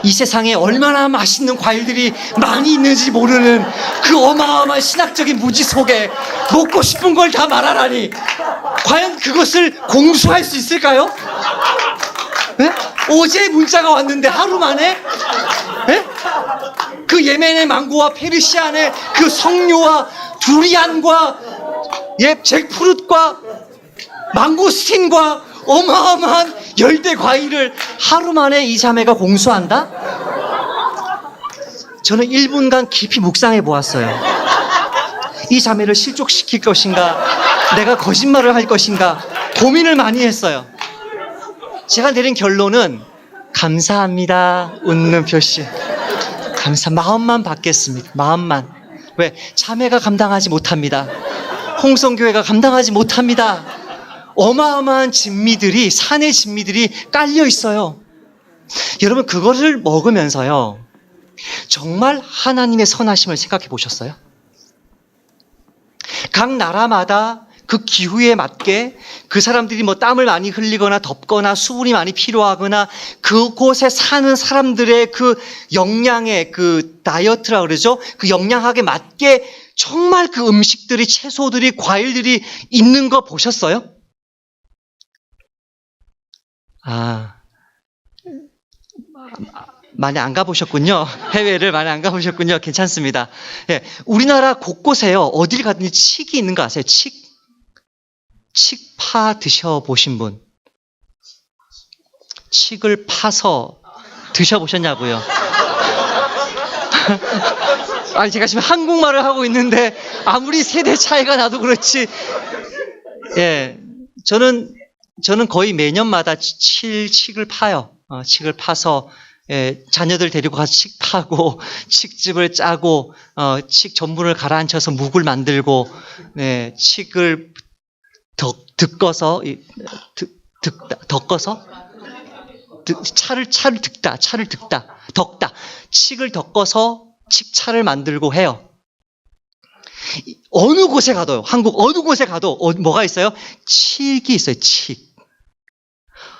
이 세상에 얼마나 맛있는 과일들이 많이 있는지 모르는 그 어마어마한 신학적인 무지 속에 먹고 싶은 걸 다 말하라니, 과연 그것을 공수할 수 있을까요? 네? 어제 문자가 왔는데 하루 만에? 네? 그 예멘의 망고와 페르시안의 그 석류와 두리안과 잭프루트과 망고스틴과 어마어마한 열대 과일을 하루 만에 이 자매가 공수한다? 저는 1분간 깊이 묵상해 보았어요. 이 자매를 실족시킬 것인가, 내가 거짓말을 할 것인가 고민을 많이 했어요. 제가 내린 결론은 감사합니다. 웃는 표시. 마음만 받겠습니다. 마음만. 왜? 자매가 감당하지 못합니다. 홍성교회가 감당하지 못합니다. 어마어마한 진미들이, 산의 진미들이 깔려 있어요. 여러분, 그거를 먹으면서요, 정말 하나님의 선하심을 생각해 보셨어요? 각 나라마다 그 기후에 맞게 그 사람들이 뭐 땀을 많이 흘리거나 덥거나 수분이 많이 필요하거나 그곳에 사는 사람들의 그 영양의 그 다이어트라 그러죠? 그 영양학에 맞게 정말 그 음식들이, 채소들이, 과일들이 있는 거 보셨어요? 많이 안 가보셨군요. 해외를 많이 안 가보셨군요. 괜찮습니다. 예, 우리나라 곳곳에요, 어딜 가든지 칡이 있는 거 아세요? 칡파 드셔보신 분? 칡을 파서 드셔보셨냐고요? 아니, 제가 지금 한국말을 하고 있는데 아무리 세대 차이가 나도 그렇지. 예, 저는 거의 매년마다 칡을 파요. 칡을 파서, 예, 자녀들 데리고 가서 칡 파고, 칡즙을 짜고, 칡 전분을 가라앉혀서 묵을 만들고, 네, 칡을 덮어서, 차를 덕다. 칡을 덮어서 칡차를 만들고 해요. 어느 곳에 가도요, 한국 어느 곳에 가도 뭐가 있어요? 칡이 있어요, 칡.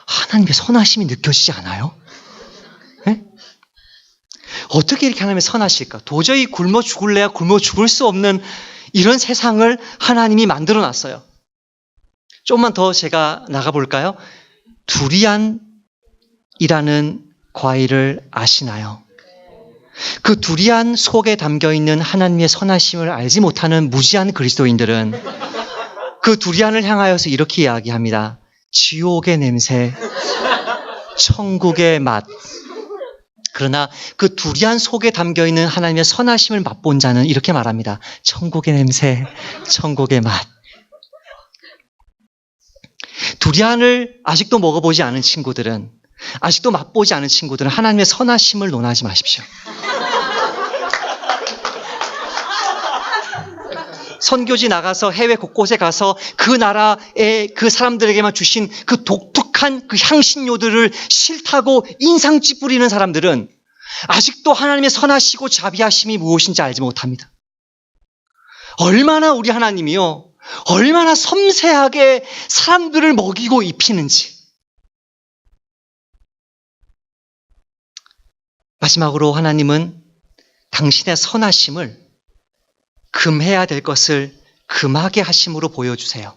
하나님의 선하심이 느껴지지 않아요? 네? 어떻게 이렇게 하나님의 선하실까? 도저히 굶어 죽을래야 굶어 죽을 수 없는 이런 세상을 하나님이 만들어 놨어요. 조금만 더 제가 나가볼까요? 두리안이라는 과일을 아시나요? 그 두리안 속에 담겨있는 하나님의 선하심을 알지 못하는 무지한 그리스도인들은 그 두리안을 향하여서 이렇게 이야기합니다. 지옥의 냄새, 천국의 맛. 그러나 그 두리안 속에 담겨있는 하나님의 선하심을 맛본 자는 이렇게 말합니다. 천국의 냄새, 천국의 맛. 두리안을 아직도 먹어보지 않은 친구들은, 아직도 맛보지 않은 친구들은 하나님의 선하심을 논하지 마십시오. 선교지 나가서 해외 곳곳에 가서 그 나라의 그 사람들에게만 주신 그 독특한 그 향신료들을 싫다고 인상 찌푸리는 사람들은 아직도 하나님의 선하시고 자비하심이 무엇인지 알지 못합니다. 얼마나 우리 하나님이요, 얼마나 섬세하게 사람들을 먹이고 입히는지. 마지막으로 하나님은 당신의 선하심을 금해야 될 것을 금하게 하심으로 보여주세요.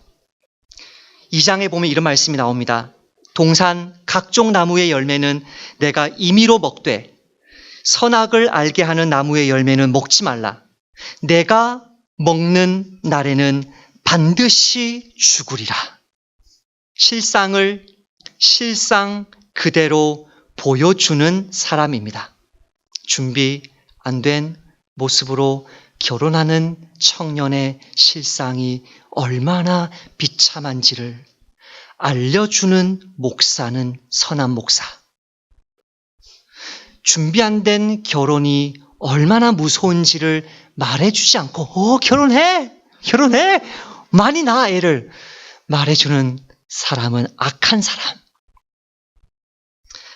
2장에 보면 이런 말씀이 나옵니다. 동산 각종 나무의 열매는 내가 임의로 먹되 선악을 알게 하는 나무의 열매는 먹지 말라. 내가 먹는 날에는 반드시 죽으리라. 실상을 실상 그대로 보여주는 사람입니다. 준비 안 된 모습으로 결혼하는 청년의 실상이 얼마나 비참한지를 알려주는 목사는 선한 목사. 준비 안 된 결혼이 얼마나 무서운지를 말해주지 않고 결혼해! 많이 낳아 애를 말해주는 사람은 악한 사람.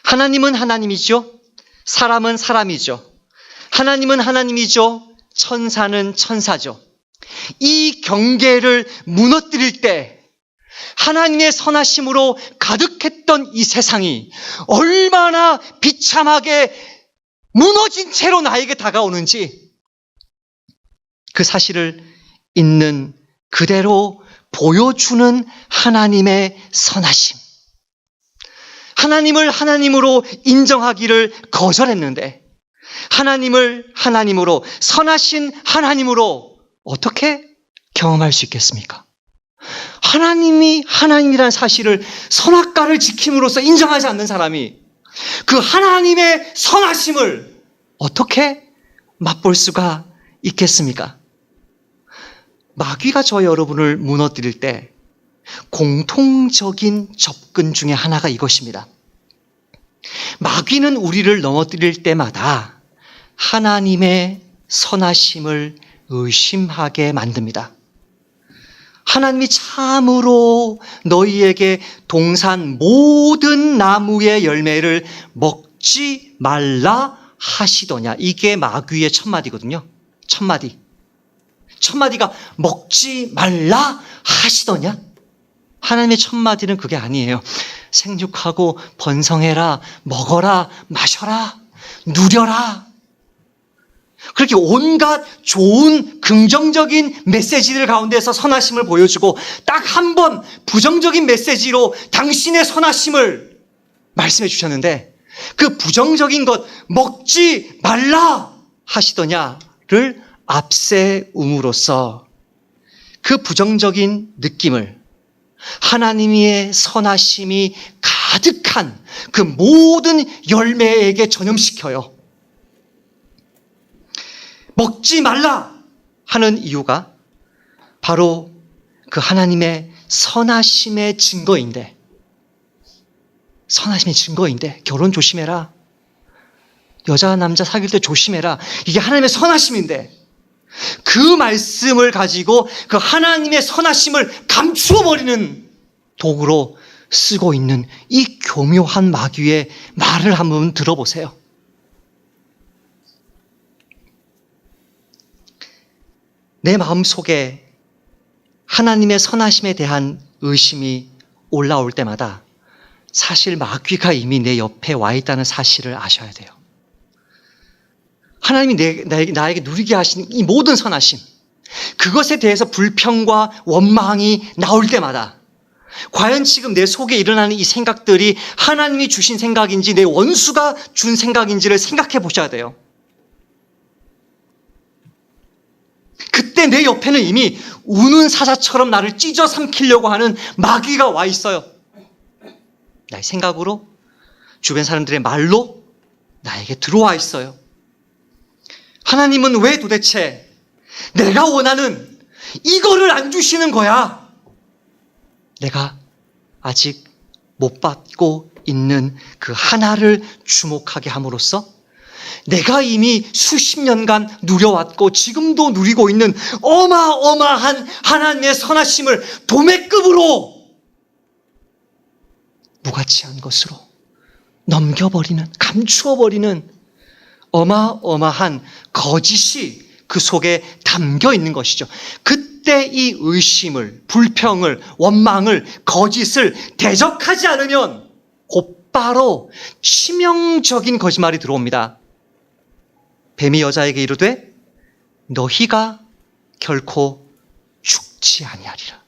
하나님은 하나님이죠. 사람은 사람이죠. 하나님은 하나님이죠. 천사는 천사죠. 이 경계를 무너뜨릴 때 하나님의 선하심으로 가득했던 이 세상이 얼마나 비참하게 무너진 채로 나에게 다가오는지 그 사실을 있는 그대로 보여주는 하나님의 선하심. 하나님을 하나님으로 인정하기를 거절했는데 하나님을 하나님으로, 선하신 하나님으로 어떻게 경험할 수 있겠습니까? 하나님이 하나님이라는 사실을 선악과를 지킴으로써 인정하지 않는 사람이 그 하나님의 선하심을 어떻게 맛볼 수가 있겠습니까? 마귀가 저 여러분을 무너뜨릴 때 공통적인 접근 중에 하나가 이것입니다. 마귀는 우리를 넘어뜨릴 때마다 하나님의 선하심을 의심하게 만듭니다. 하나님이 참으로 너희에게 동산 모든 나무의 열매를 먹지 말라 하시더냐. 이게 마귀의 첫마디거든요. 첫마디가 먹지 말라 하시더냐. 하나님의 첫마디는 그게 아니에요. 생육하고 번성해라, 먹어라, 마셔라, 누려라. 그렇게 온갖 좋은 긍정적인 메시지들 가운데서 선하심을 보여주고 딱 한 번 부정적인 메시지로 당신의 선하심을 말씀해 주셨는데 그 부정적인 것 먹지 말라 하시더냐를 앞세움으로써 그 부정적인 느낌을 하나님의 선하심이 가득한 그 모든 열매에게 전염시켜요. 먹지 말라 하는 이유가 바로 그 하나님의 선하심의 증거인데 결혼 조심해라. 여자 남자 사귈 때 조심해라. 이게 하나님의 선하심인데 그 말씀을 가지고 그 하나님의 선하심을 감추어버리는 도구로 쓰고 있는 이 교묘한 마귀의 말을 한번 들어보세요. 내 마음속에 하나님의 선하심에 대한 의심이 올라올 때마다 사실 마귀가 이미 내 옆에 와 있다는 사실을 아셔야 돼요. 하나님이 나에게 누리게 하시는 이 모든 선하심, 그것에 대해서 불평과 원망이 나올 때마다 과연 지금 내 속에 일어나는 이 생각들이 하나님이 주신 생각인지 내 원수가 준 생각인지를 생각해 보셔야 돼요. 그때 내 옆에는 이미 우는 사자처럼 나를 찢어 삼키려고 하는 마귀가 와 있어요. 나의 생각으로, 주변 사람들의 말로 나에게 들어와 있어요. 하나님은 왜 도대체 내가 원하는 이거를 안 주시는 거야? 내가 아직 못 받고 있는 그 하나를 주목하게 함으로써 내가 이미 수십 년간 누려왔고 지금도 누리고 있는 어마어마한 하나님의 선하심을 도매급으로 무가치한 것으로 넘겨버리는, 감추어버리는 어마어마한 거짓이 그 속에 담겨 있는 것이죠. 그때 이 의심을, 불평을, 원망을, 거짓을 대적하지 않으면 곧바로 치명적인 거짓말이 들어옵니다. 뱀이 여자에게 이르되 너희가 결코 죽지 아니하리라.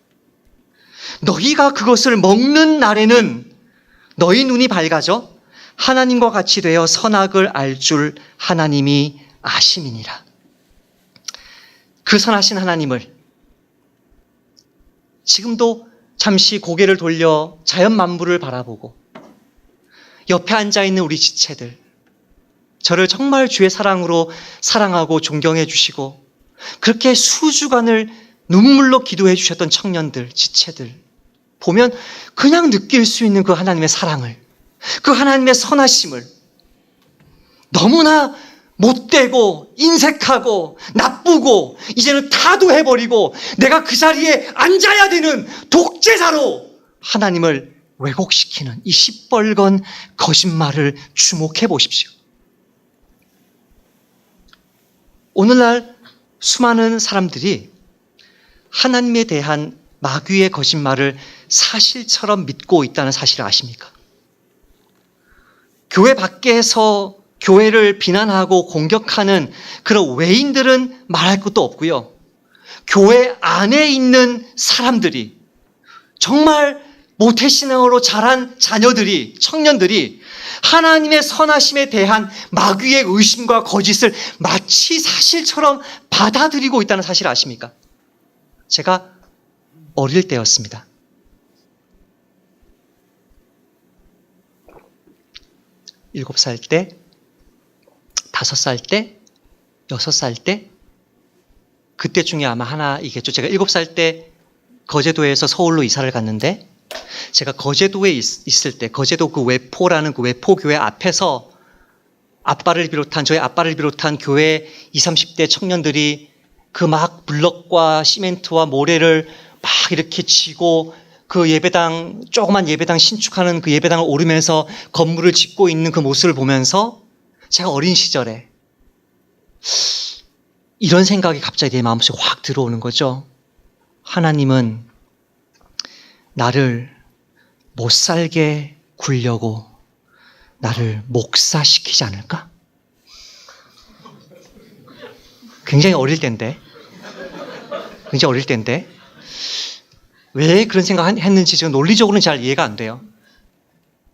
너희가 그것을 먹는 날에는 너희 눈이 밝아져 하나님과 같이 되어 선악을 알 줄 하나님이 아심이니라. 그 선하신 하나님을 지금도 잠시 고개를 돌려 자연 만물을 바라보고 옆에 앉아있는 우리 지체들, 저를 정말 주의 사랑으로 사랑하고 존경해 주시고 그렇게 수주간을 눈물로 기도해 주셨던 청년들, 지체들 보면 그냥 느낄 수 있는 그 하나님의 사랑을, 그 하나님의 선하심을 너무나 못되고 인색하고 나쁘고 이제는 타도해버리고 내가 그 자리에 앉아야 되는 독재자로 하나님을 왜곡시키는 이 시뻘건 거짓말을 주목해 보십시오. 오늘날 수많은 사람들이 하나님에 대한 마귀의 거짓말을 사실처럼 믿고 있다는 사실을 아십니까? 교회 밖에서 교회를 비난하고 공격하는 그런 외인들은 말할 것도 없고요. 교회 안에 있는 사람들이 정말 모태신앙으로 자란 자녀들이, 청년들이 하나님의 선하심에 대한 마귀의 의심과 거짓을 마치 사실처럼 받아들이고 있다는 사실을 아십니까? 제가 어릴 때였습니다. 7살 때, 5살 때, 6살 때, 그때 중에 아마 하나이겠죠. 제가 7살 때 거제도에서 서울로 이사를 갔는데, 제가 거제도에 있을 때, 거제도 그 외포라는 그 외포교회 앞에서 저희 아빠를 비롯한 교회 20, 30대 청년들이 그 막 블럭과 시멘트와 모래를 막 이렇게 치고 그 예배당, 조그만 예배당 신축하는 그 예배당을 오르면서 건물을 짓고 있는 그 모습을 보면서 제가 어린 시절에 이런 생각이 갑자기 내 마음속에 확 들어오는 거죠. 하나님은 나를 못 살게 굴려고 나를 목사시키지 않을까? 굉장히 어릴 때인데 왜 그런 생각을 했는지 지금 논리적으로는 잘 이해가 안 돼요.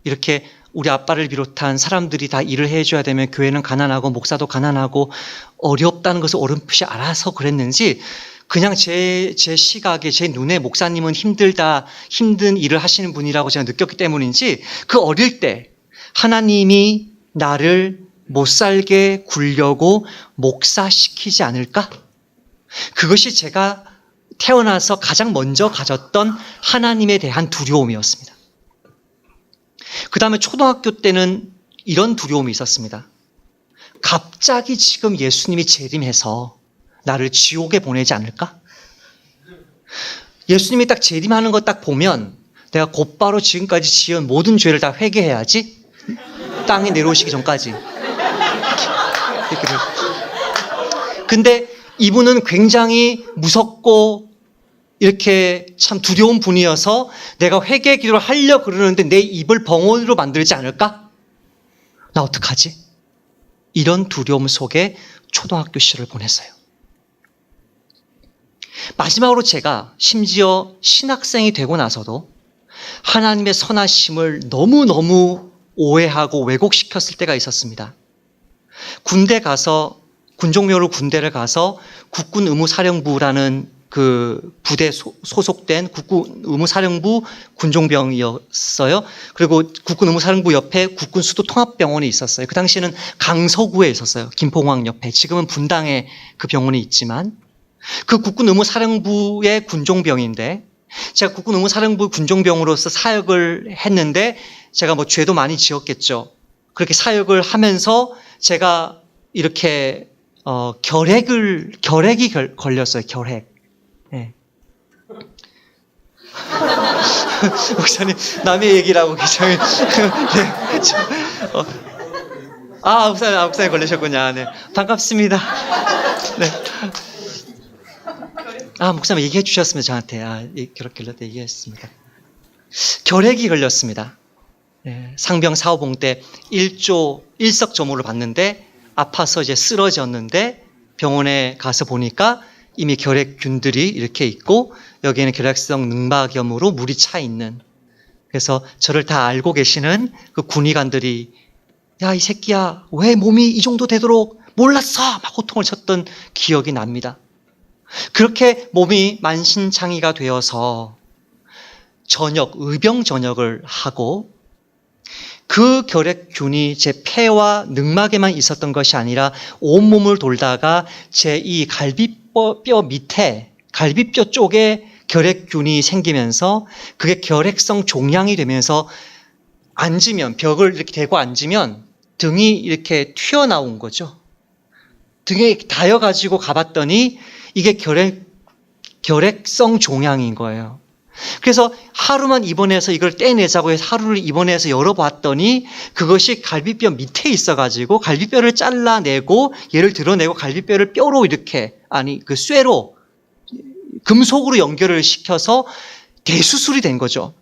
이렇게 우리 아빠를 비롯한 사람들이 다 일을 해줘야 되면 교회는 가난하고 목사도 가난하고 어렵다는 것을 어렴풋이 알아서 그랬는지 그냥 제 시각에 제 눈에 목사님은 힘든 일을 하시는 분이라고 제가 느꼈기 때문인지 그 어릴 때 하나님이 나를 못 살게 굴려고 목사시키지 않을까? 그것이 제가 태어나서 가장 먼저 가졌던 하나님에 대한 두려움이었습니다. 그 다음에 초등학교 때는 이런 두려움이 있었습니다. 갑자기 지금 예수님이 재림해서 나를 지옥에 보내지 않을까? 예수님이 딱 재림하는 거 딱 보면 내가 곧바로 지금까지 지은 모든 죄를 다 회개해야지. 땅에 내려오시기 전까지. 근데 이분은 굉장히 무섭고 이렇게 참 두려운 분이어서 내가 회개 기도를 하려고 그러는데 내 입을 벙어리로 만들지 않을까? 나 어떡하지? 이런 두려움 속에 초등학교 시절을 보냈어요. 마지막으로 제가 심지어 신학생이 되고 나서도 하나님의 선하심을 너무너무 오해하고 왜곡시켰을 때가 있었습니다. 군종묘로 군대를 가서 국군 의무사령부라는 그 부대 소속된 국군 의무사령부 군종병이었어요. 그리고 국군 의무사령부 옆에 국군 수도통합병원이 있었어요. 그 당시에는 강서구에 있었어요. 김포공항 옆에. 지금은 분당에 그 병원이 있지만 그 국군 의무사령부의 군종병인데 제가 국군 의무사령부 군종병으로서 사역을 했는데 제가 뭐 죄도 많이 지었겠죠. 그렇게 사역을 하면서 제가 이렇게 결핵이 걸렸어요. 결핵. 네. 목사님 남의 얘기를 하고 계셔요. 네. 목사님 걸리셨군요. 네. 반갑습니다. 네. 목사님 얘기해 주셨으면 저한테 그렇게 얘기했습니다. 결핵이 걸렸습니다. 네. 상병 사호봉 때 일석조모를 봤는데 아파서 이제 쓰러졌는데 병원에 가서 보니까 이미 결핵균들이 이렇게 있고 여기에는 결핵성 늑막염으로 물이 차 있는, 그래서 저를 다 알고 계시는 그 군의관들이 야, 이 새끼야, 왜 몸이 이 정도 되도록 몰랐어! 막 호통을 쳤던 기억이 납니다. 그렇게 몸이 만신창이가 되어서 의병 전역을 하고 그 결핵균이 제 폐와 늑막에만 있었던 것이 아니라 온몸을 돌다가 제 이 갈비뼈 밑에, 갈비뼈 쪽에 결핵균이 생기면서 그게 결핵성 종양이 되면서 앉으면, 벽을 이렇게 대고 앉으면 등이 이렇게 튀어나온 거죠. 등에 다여가지고 가봤더니 이게 결핵성 종양인 거예요. 그래서 하루만 입원해서 이걸 떼내자고 해서 하루를 입원해서 열어봤더니 그것이 갈비뼈 밑에 있어가지고 갈비뼈를 잘라내고 얘를 드러내고 갈비뼈를 뼈로 이렇게, 그 쇠로, 금속으로 연결을 시켜서 대수술이 된 거죠.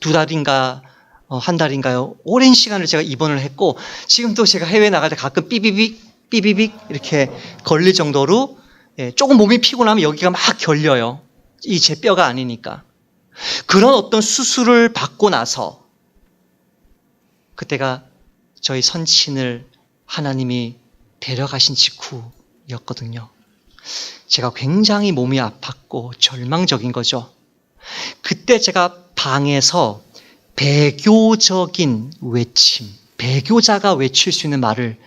2달인가, 1달인가요? 오랜 시간을 제가 입원을 했고, 지금도 제가 해외 나갈 때 가끔 삐비빅 이렇게 걸릴 정도로, 조금 몸이 피곤하면 여기가 막 결려요. 이 제 뼈가 아니니까. 그런 어떤 수술을 받고 나서 그때가 저희 선친을 하나님이 데려가신 직후였거든요. 제가 굉장히 몸이 아팠고 절망적인 거죠. 그때 제가 방에서 배교적인 외침, 배교자가 외칠 수 있는 말을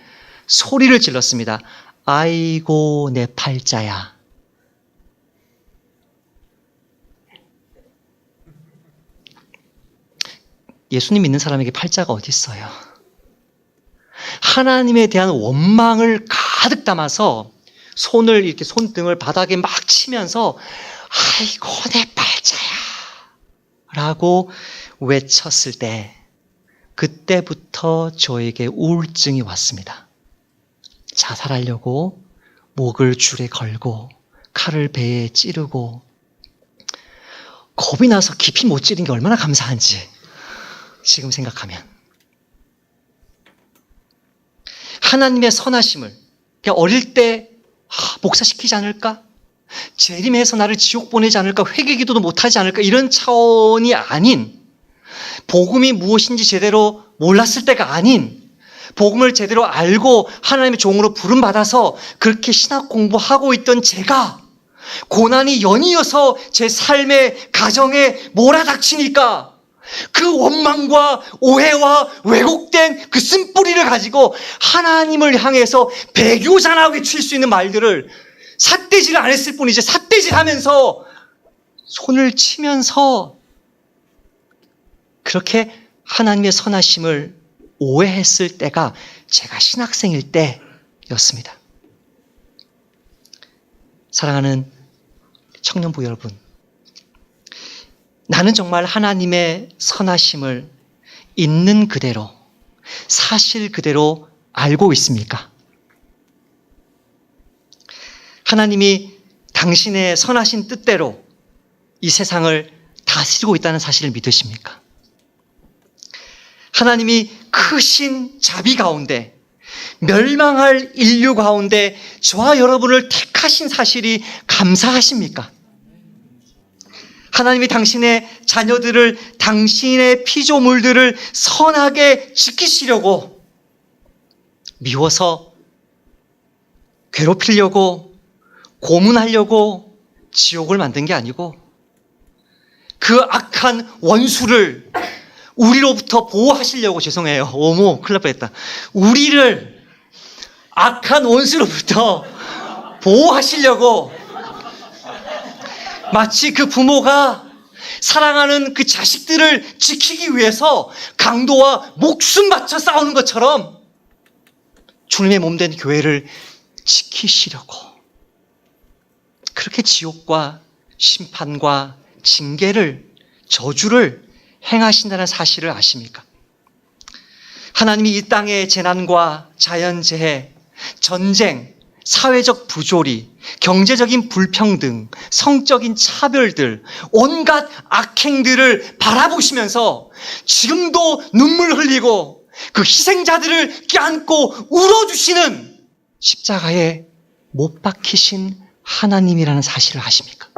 소리를 질렀습니다. 아이고 내 팔자야. 예수님 믿는 사람에게 팔자가 어디 있어요? 하나님에 대한 원망을 가득 담아서 손을 이렇게 손등을 바닥에 막 치면서 아이고 내 팔자야 라고 외쳤을 때 그때부터 저에게 우울증이 왔습니다. 자살하려고 목을 줄에 걸고 칼을 배에 찌르고 겁이 나서 깊이 못 찌른 게 얼마나 감사한지 지금 생각하면. 하나님의 선하심을 그냥 어릴 때 목사시키지 않을까? 재림해서 나를 지옥 보내지 않을까? 회개기도도 못하지 않을까? 이런 차원이 아닌, 복음이 무엇인지 제대로 몰랐을 때가 아닌, 복음을 제대로 알고 하나님의 종으로 부름받아서 그렇게 신학 공부하고 있던 제가 고난이 연이어서 제 삶의 가정에 몰아닥치니까 그 원망과 오해와 왜곡된 그 쓴뿌리를 가지고 하나님을 향해서 배교자나 외칠 수 있는 말들을 삿대질을 안 했을 뿐이지 삿대질하면서 손을 치면서 그렇게 하나님의 선하심을 오해했을 때가 제가 신학생일 때였습니다. 사랑하는 청년부 여러분, 나는 정말 하나님의 선하심을 있는 그대로, 사실 그대로 알고 있습니까? 하나님이 당신의 선하신 뜻대로 이 세상을 다스리고 있다는 사실을 믿으십니까? 하나님이 크신 자비 가운데, 멸망할 인류 가운데 저와 여러분을 택하신 사실이 감사하십니까? 하나님이 당신의 자녀들을, 당신의 피조물들을 선하게 지키시려고 미워서 괴롭히려고 고문하려고 지옥을 만든 게 아니고 그 악한 원수를 우리로부터 보호하시려고, 죄송해요. 어머, 큰일 날 뻔했다. 우리를 악한 원수로부터 보호하시려고 마치 그 부모가 사랑하는 그 자식들을 지키기 위해서 강도와 목숨 바쳐 싸우는 것처럼 주님의 몸된 교회를 지키시려고 그렇게 지옥과 심판과 징계를, 저주를 행하신다는 사실을 아십니까? 하나님이 이 땅의 재난과 자연재해, 전쟁, 사회적 부조리, 경제적인 불평등, 성적인 차별들, 온갖 악행들을 바라보시면서 지금도 눈물 흘리고 그 희생자들을 껴안고 울어주시는 십자가에 못 박히신 하나님이라는 사실을 아십니까?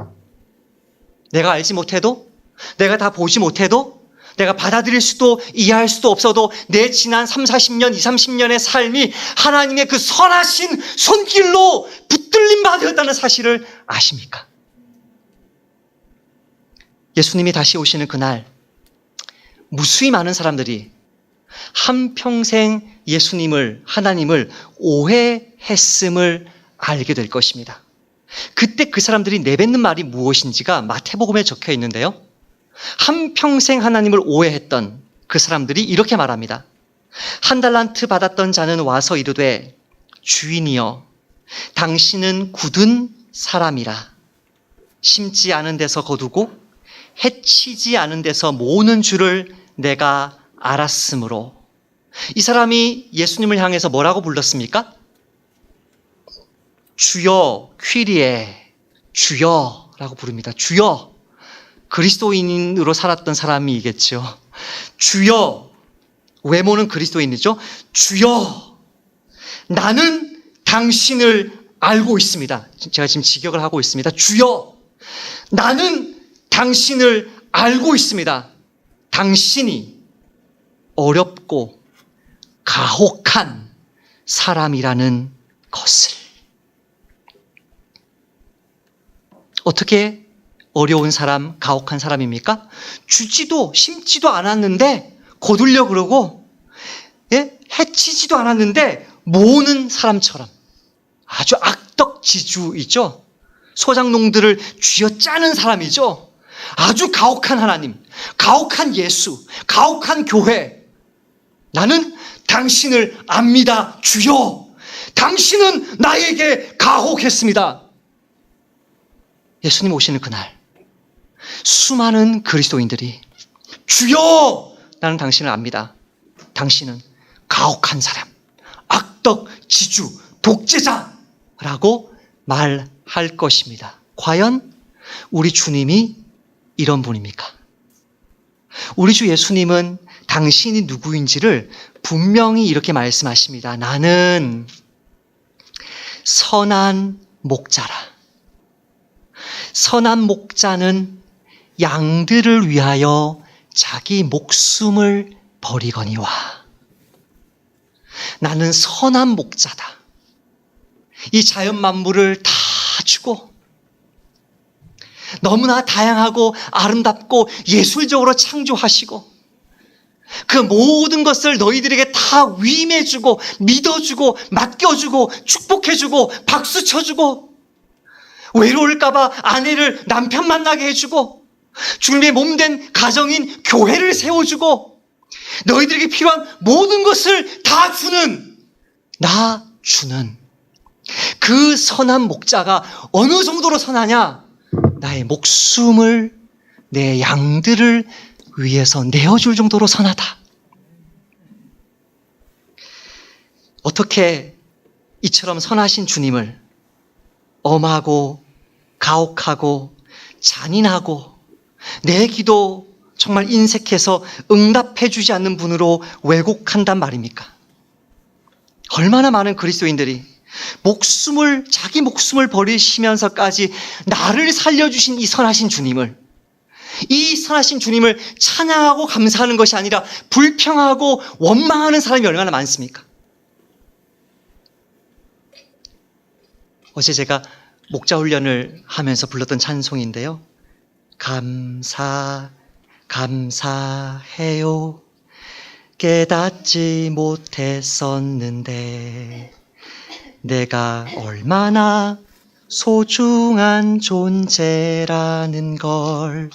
내가 알지 못해도, 내가 다 보지 못해도, 내가 받아들일 수도 이해할 수도 없어도 내 지난 30-40년, 20-30년의 삶이 하나님의 그 선하신 손길로 붙들림 받았다는 사실을 아십니까? 예수님이 다시 오시는 그날 무수히 많은 사람들이 한평생 예수님을, 하나님을 오해했음을 알게 될 것입니다. 그때 그 사람들이 내뱉는 말이 무엇인지가 마태복음에 적혀 있는데요. 한평생 하나님을 오해했던 그 사람들이 이렇게 말합니다. 1달란트 받았던 자는 와서 이르되 주인이여 당신은 굳은 사람이라. 심지 않은 데서 거두고 해치지 않은 데서 모으는 줄을 내가 알았으므로. 이 사람이 예수님을 향해서 뭐라고 불렀습니까? 주여, 퀴리에, 주여라고 부릅니다. 주여. 그리스도인으로 살았던 사람이겠죠. 주여. 외모는 그리스도인이죠. 주여, 나는 당신을 알고 있습니다. 제가 지금 직역을 하고 있습니다. 주여, 나는 당신을 알고 있습니다. 당신이 어렵고 가혹한 사람이라는 것을. 어떻게 어려운 사람, 가혹한 사람입니까? 주지도 심지도 않았는데 거두려 그러고, 예? 해치지도 않았는데 모으는 사람처럼 아주 악덕지주이죠. 소장농들을 쥐어짜는 사람이죠. 아주 가혹한 하나님, 가혹한 예수, 가혹한 교회. 나는 당신을 압니다. 주여, 당신은 나에게 가혹했습니다. 예수님 오시는 그날 수많은 그리스도인들이 주여, 나는 당신을 압니다. 당신은 가혹한 사람, 악덕, 지주, 독재자라고 말할 것입니다. 과연 우리 주님이 이런 분입니까? 우리 주 예수님은 당신이 누구인지를 분명히 이렇게 말씀하십니다. 나는 선한 목자라. 선한 목자는 양들을 위하여 자기 목숨을 버리거니와. 나는 선한 목자다. 이 자연 만물을 다 주고 너무나 다양하고 아름답고 예술적으로 창조하시고 그 모든 것을 너희들에게 다 위임해주고 믿어주고 맡겨주고 축복해주고 박수쳐주고 외로울까봐 아내를 남편 만나게 해주고 주님의 몸된 가정인 교회를 세워주고 너희들에게 필요한 모든 것을 다 주는, 나 주는 그 선한 목자가 어느 정도로 선하냐? 나의 목숨을 내 양들을 위해서 내어줄 정도로 선하다. 어떻게 이처럼 선하신 주님을 엄하고 가혹하고 잔인하고 내 기도 정말 인색해서 응답해 주지 않는 분으로 왜곡한단 말입니까? 얼마나 많은 그리스도인들이 자기 목숨을 버리시면서까지 나를 살려주신 이 선하신 주님을, 이 선하신 주님을 찬양하고 감사하는 것이 아니라 불평하고 원망하는 사람이 얼마나 많습니까? 어제 제가 목자 훈련을 하면서 불렀던 찬송인데요. 감사해요. 깨닫지 못했었는데 내가 얼마나 소중한 존재라는 걸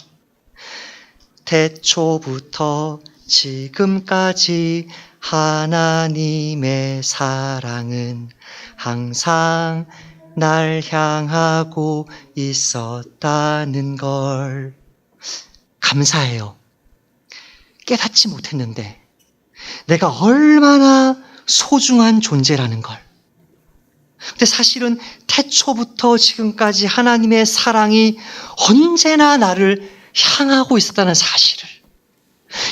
태초부터 지금까지 하나님의 사랑은 항상 날 향하고 있었다는 걸 감사해요. 깨닫지 못했는데 내가 얼마나 소중한 존재라는 걸. 근데 사실은 태초부터 지금까지 하나님의 사랑이 언제나 나를 향하고 있었다는 사실을,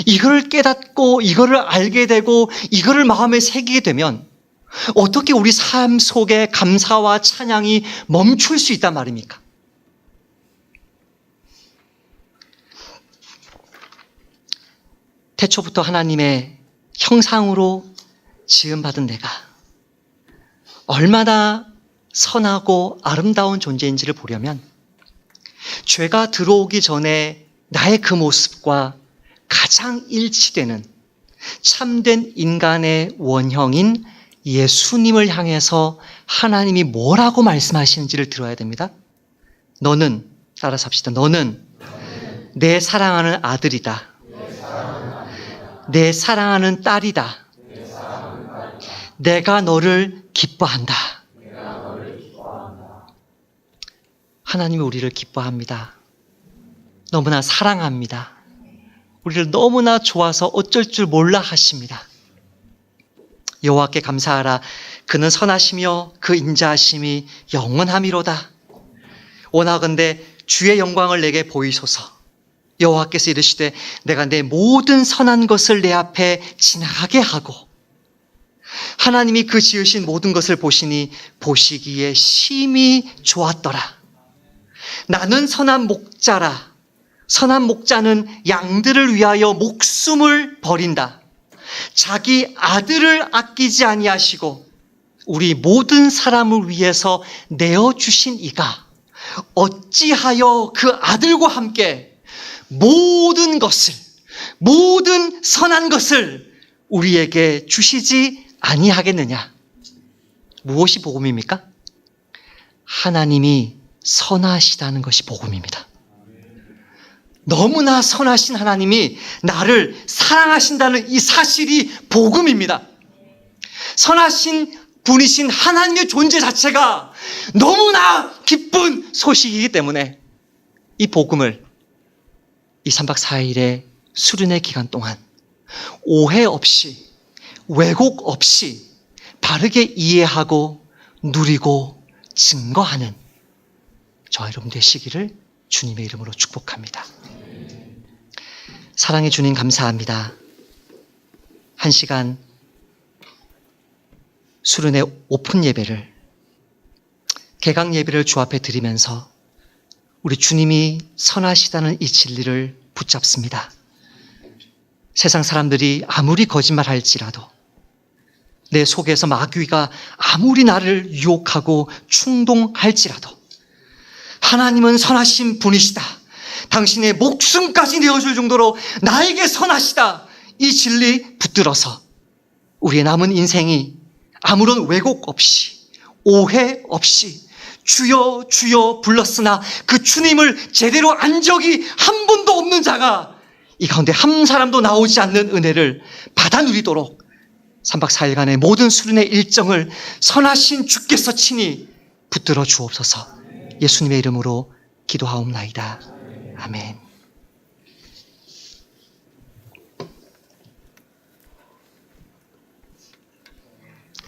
이거를 깨닫고 이거를 알게 되고 이거를 마음에 새기게 되면 어떻게 우리 삶 속에 감사와 찬양이 멈출 수 있단 말입니까? 태초부터 하나님의 형상으로 지음받은 내가 얼마나 선하고 아름다운 존재인지를 보려면 죄가 들어오기 전에 나의 그 모습과 가장 일치되는 참된 인간의 원형인 예수님을 향해서 하나님이 뭐라고 말씀하시는지를 들어야 됩니다. 너는, 따라서 합시다. 너는 내 사랑하는 아들이다. 내 사랑하는 딸이다. 내가 너를 기뻐한다. 하나님이 우리를 기뻐합니다. 너무나 사랑합니다. 우리를 너무나 좋아서 어쩔 줄 몰라 하십니다. 여호와께 감사하라. 그는 선하시며 그 인자하심이 영원함이로다. 원하건대 주의 영광을 내게 보이소서. 여호와께서 이르시되 내가 내 모든 선한 것을 내 앞에 지나가게 하고, 하나님이 그 지으신 모든 것을 보시니 보시기에 심히 좋았더라. 나는 선한 목자라. 선한 목자는 양들을 위하여 목숨을 버린다. 자기 아들을 아끼지 아니하시고 우리 모든 사람을 위해서 내어주신 이가 어찌하여 그 아들과 함께 모든 것을, 모든 선한 것을 우리에게 주시지 아니하겠느냐? 무엇이 복음입니까? 하나님이 선하시다는 것이 복음입니다. 너무나 선하신 하나님이 나를 사랑하신다는 이 사실이 복음입니다. 선하신 분이신 하나님의 존재 자체가 너무나 기쁜 소식이기 때문에 이 복음을 이 3박 4일의 수련회 기간 동안 오해 없이, 왜곡 없이 바르게 이해하고 누리고 증거하는 저와 여러분 되시기를 주님의 이름으로 축복합니다. 사랑의 주님 감사합니다. 한 시간 수련회 오픈 예배를, 개강 예배를 주 앞에 드리면서 우리 주님이 선하시다는 이 진리를 붙잡습니다. 세상 사람들이 아무리 거짓말할지라도, 내 속에서 마귀가 아무리 나를 유혹하고 충동할지라도 하나님은 선하신 분이시다. 당신의 목숨까지 내어줄 정도로 나에게 선하시다. 이 진리 붙들어서 우리의 남은 인생이 아무런 왜곡 없이, 오해 없이 주여 주여 불렀으나 그 주님을 제대로 안 적이 한 번도 없는 자가 이 가운데 한 사람도 나오지 않는 은혜를 받아 누리도록 3박 4일간의 모든 수련의 일정을 선하신 주께서 친히 붙들어 주옵소서. 예수님의 이름으로 기도하옵나이다. 아멘.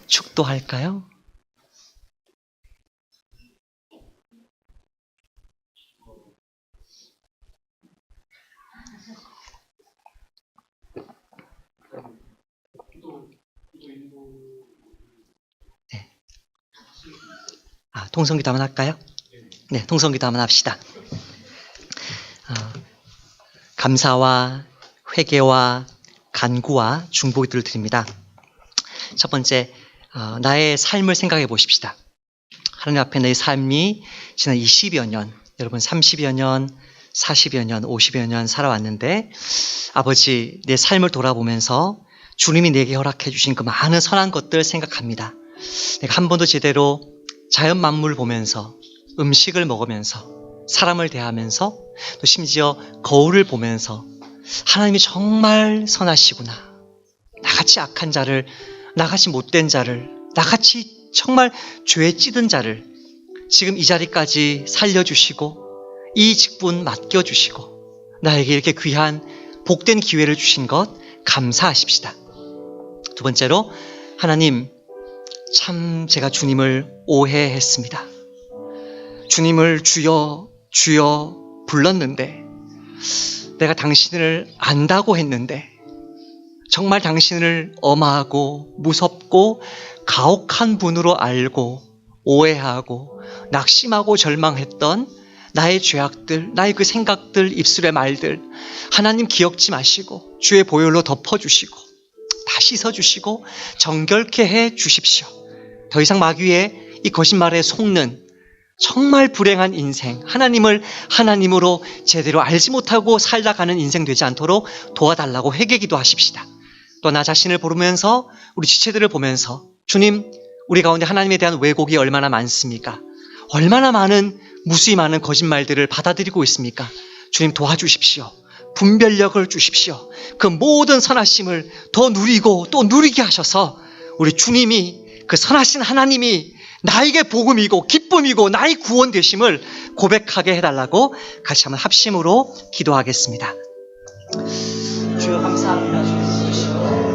축도할까요? 네. 통성기도 한번 할까요? 네, 통성기도 한번 합시다. 감사와 회개와 간구와 중보기도를 드립니다. 첫 번째, 나의 삶을 생각해 보십시다. 하나님 앞에 내 삶이 지난 20여 년, 여러분 30여 년, 40여 년, 50여 년 살아왔는데, 아버지, 내 삶을 돌아보면서 주님이 내게 허락해 주신 그 많은 선한 것들 생각합니다. 내가 한 번도 제대로 자연 만물 보면서, 음식을 먹으면서, 사람을 대하면서, 또 심지어 거울을 보면서 하나님이 정말 선하시구나. 나같이 악한 자를, 나같이 못된 자를, 나같이 정말 죄에 찌든 자를 지금 이 자리까지 살려주시고 이 직분 맡겨주시고 나에게 이렇게 귀한 복된 기회를 주신 것 감사하십시다. 두 번째로, 하나님, 참 제가 주님을 오해했습니다. 주님을 주여 주여 불렀는데, 내가 당신을 안다고 했는데 정말 당신을 엄하고 무섭고 가혹한 분으로 알고 오해하고 낙심하고 절망했던 나의 죄악들, 나의 그 생각들, 입술의 말들, 하나님 기억지 마시고 주의 보혈로 덮어주시고 다 씻어주시고 정결케 해 주십시오. 더 이상 마귀의 이 거짓말에 속는 정말 불행한 인생, 하나님을 하나님으로 제대로 알지 못하고 살다가는 인생 되지 않도록 도와달라고 회개기도 하십시다. 또 나 자신을 보면서, 우리 지체들을 보면서, 주님, 우리 가운데 하나님에 대한 왜곡이 얼마나 많습니까? 얼마나 많은, 무수히 많은 거짓말들을 받아들이고 있습니까? 주님 도와주십시오. 분별력을 주십시오. 그 모든 선하심을 더 누리고 또 누리게 하셔서 우리 주님이, 그 선하신 하나님이 나에게 복음이고 기쁨이고 나의 구원 되심을 고백하게 해달라고 같이 한번 합심으로 기도하겠습니다. 주여 감사합니다. 주여 주시고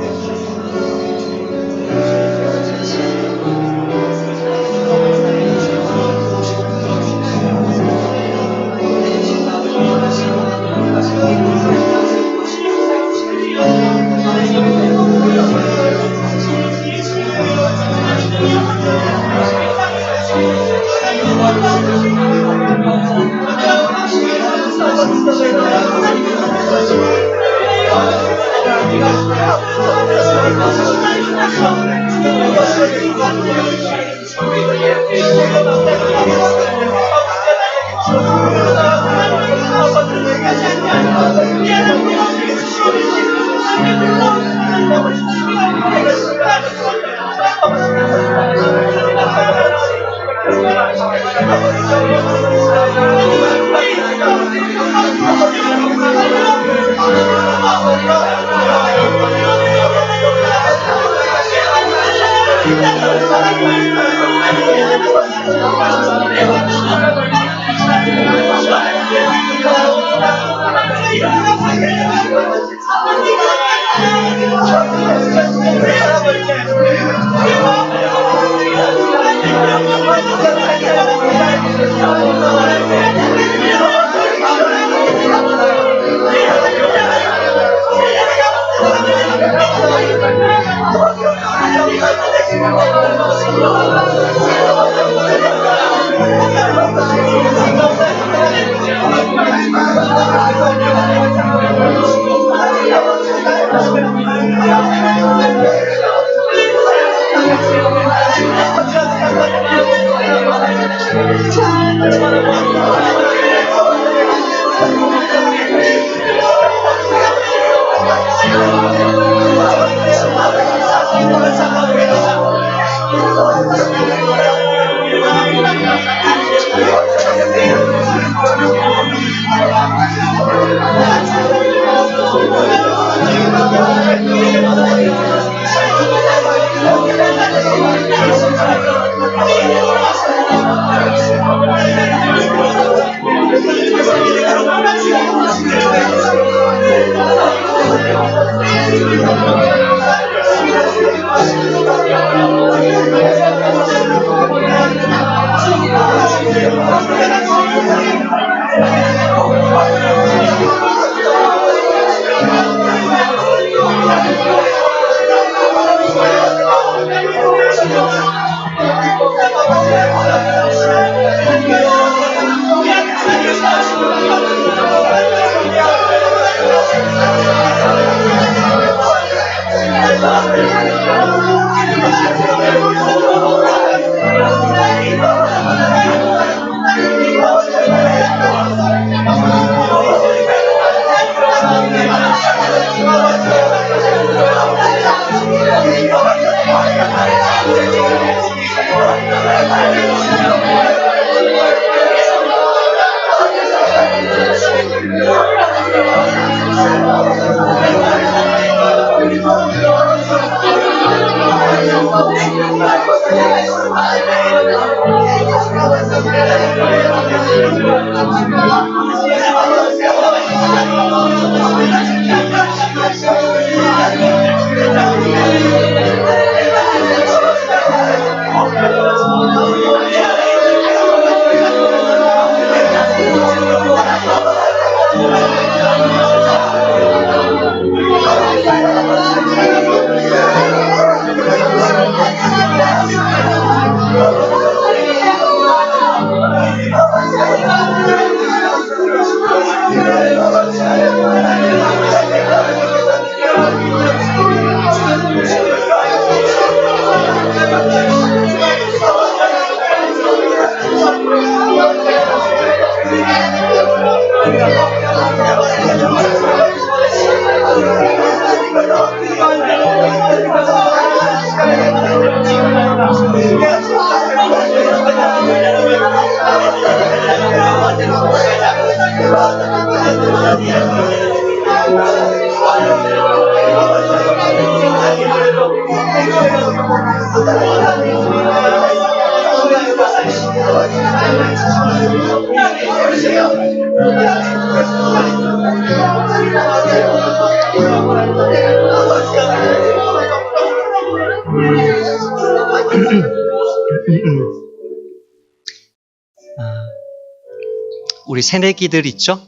우리 새내기들 있죠?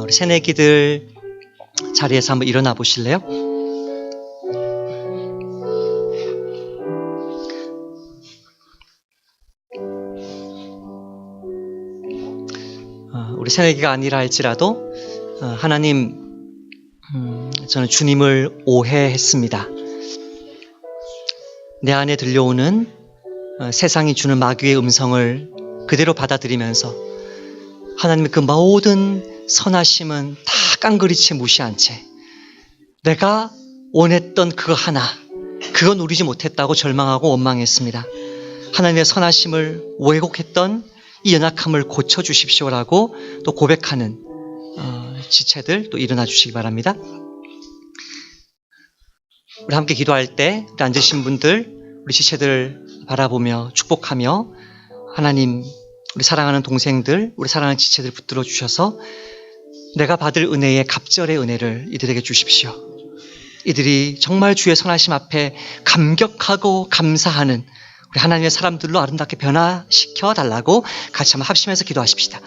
우리 새내기들 자리에서 한번 일어나 보실래요? 우리 새내기가 아니라 할지라도 하나님, 저는 주님을 오해했습니다. 내 안에 들려오는 세상이 주는 마귀의 음성을 그대로 받아들이면서 하나님의 그 모든 선하심은 다 깡그리치 무시한 채 내가 원했던 그거 하나, 그건 누리지 못했다고 절망하고 원망했습니다. 하나님의 선하심을 왜곡했던 이 연약함을 고쳐주십시오라고 또 고백하는 지체들 또 일어나 주시기 바랍니다. 우리 함께 기도할 때 우리 앉으신 분들, 우리 지체들 바라보며 축복하며 하나님, 우리 사랑하는 동생들, 우리 사랑하는 지체들 붙들어 주셔서 내가 받을 은혜의 갑절의 은혜를 이들에게 주십시오. 이들이 정말 주의 선하심 앞에 감격하고 감사하는 우리 하나님의 사람들로 아름답게 변화시켜 달라고 같이 한번 합심해서 기도하십시다.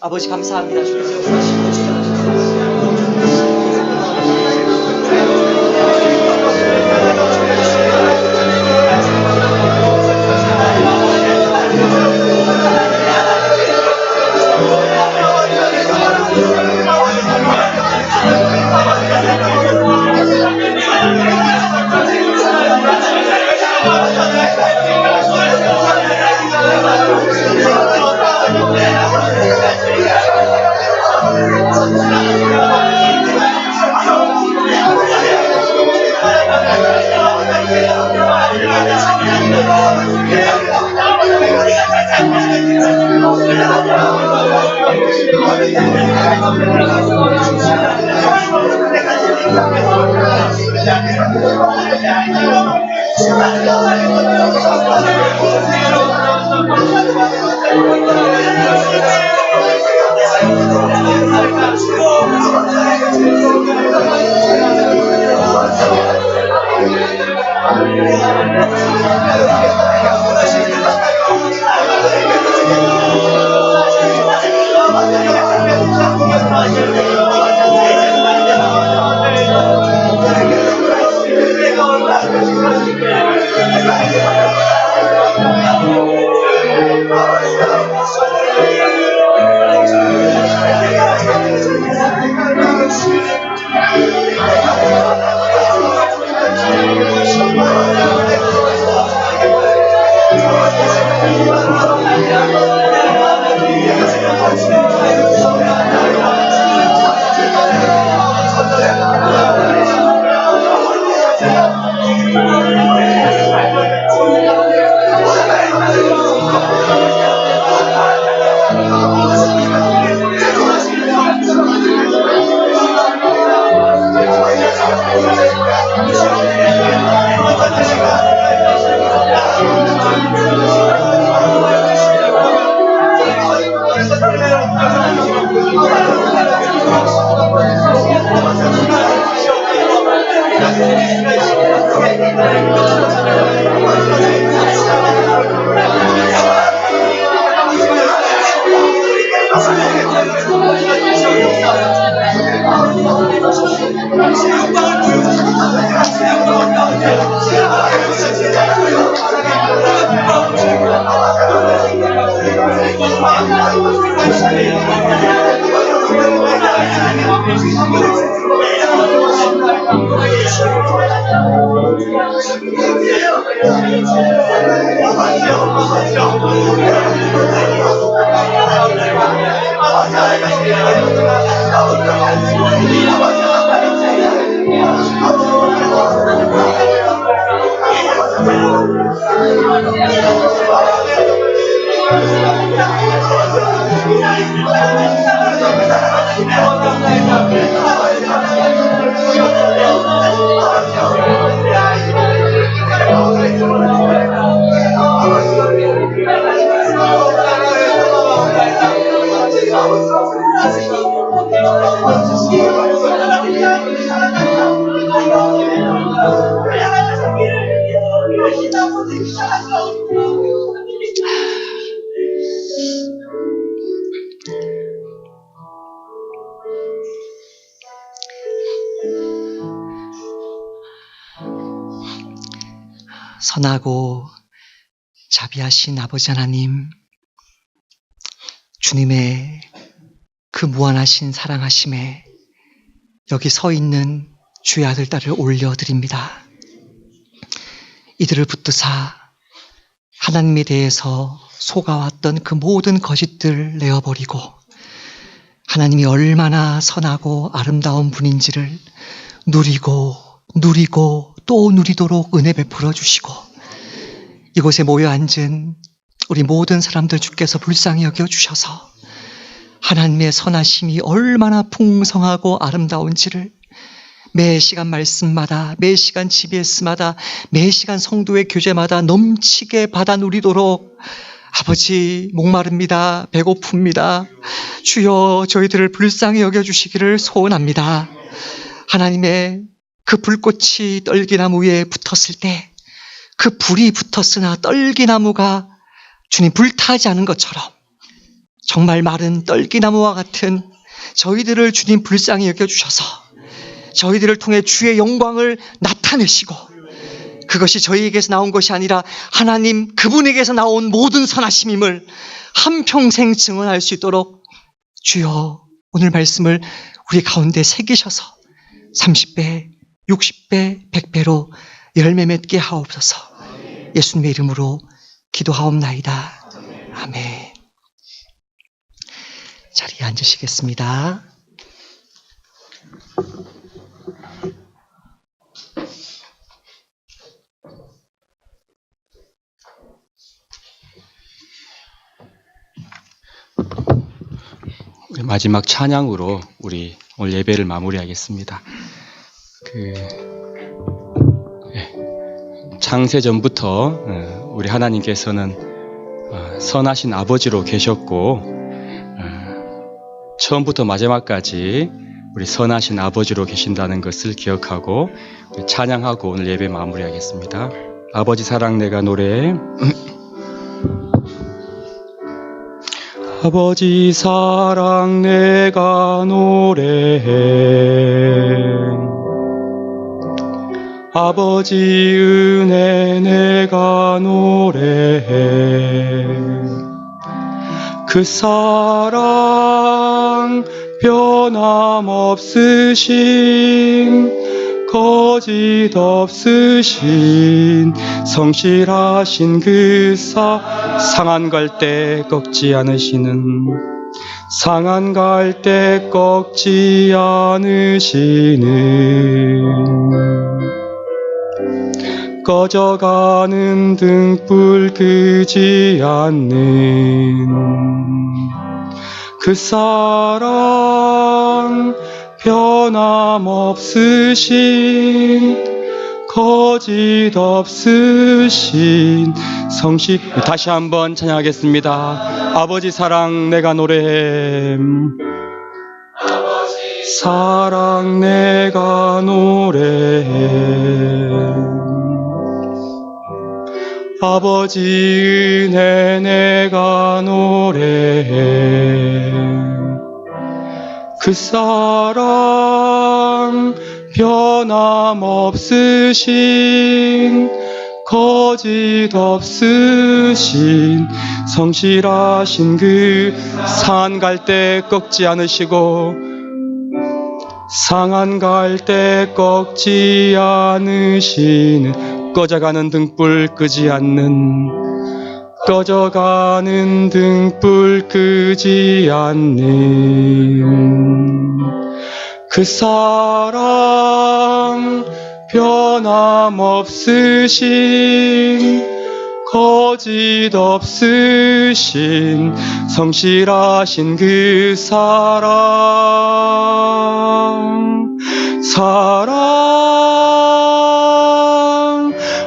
아버지 감사합니다. 주의 선하심을 주셔서 선하고 자비하신 아버지 하나님, 주님의 그 무한하신 사랑하심에 여기 서 있는 주의 아들, 딸을 올려드립니다. 이들을 붙드사 하나님에 대해서 속아왔던 그 모든 거짓들 내어버리고 하나님이 얼마나 선하고 아름다운 분인지를 누리고 또 누리도록 은혜 베풀어 주시고, 이곳에 모여 앉은 우리 모든 사람들 주께서 불쌍히 여겨주셔서 하나님의 선하심이 얼마나 풍성하고 아름다운지를 매 시간 말씀마다, 매 시간 GBS마다, 매 시간 성도의 교제마다 넘치게 받아 누리도록 아버지, 목마릅니다. 배고픕니다. 주여, 저희들을 불쌍히 여겨주시기를 소원합니다. 하나님의 그 불꽃이 떨기나무 위에 붙었을 때 그 불이 붙었으나 떨기나무가 주님 불타지 않은 것처럼 정말 마른 떨기나무와 같은 저희들을 주님 불쌍히 여겨주셔서 저희들을 통해 주의 영광을 나타내시고, 그것이 저희에게서 나온 것이 아니라 하나님 그분에게서 나온 모든 선하심임을 한평생 증언할 수 있도록 주여, 오늘 말씀을 우리 가운데 새기셔서 30배, 60배, 100배로 열매 맺게 하옵소서. 예수님의 이름으로 기도하옵나이다. 아멘. 자리에 앉으시겠습니다. 우리 마지막 찬양으로 우리 오늘 예배를 마무리하겠습니다. 창세 전부터 우리 하나님께서는 선하신 아버지로 계셨고, 처음부터 마지막까지 우리 선하신 아버지로 계신다는 것을 기억하고 우리 찬양하고 오늘 예배 마무리하겠습니다. 아버지 사랑 내가 노래해. 아버지 사랑 내가 노래해. 아버지 은혜 내가 노래해. 그 사랑 변함없으신 거짓 없으신 성실하신 그 상한 갈 때 꺾지 않으시는, 상한 갈 때 꺾지 않으시는, 꺼져가는 등불 끄지 않는 그 사랑 변함없으신 거짓 없으신 다시 한번 찬양하겠습니다. 아버지 사랑 내가 노래해. 아버지 사랑 내가 노래해. 아버지 은혜 내가 노래해. 그 사랑 변함없으신 거짓 없으신 성실하신 그 산 갈 때 꺾지 않으시고, 상한 갈 때 꺾지 않으시는, 꺼져가는 등불 끄지 않는, 꺼져가는 등불 끄지 않는 그 사랑 변함없으신 거짓 없으신 성실하신 그 사랑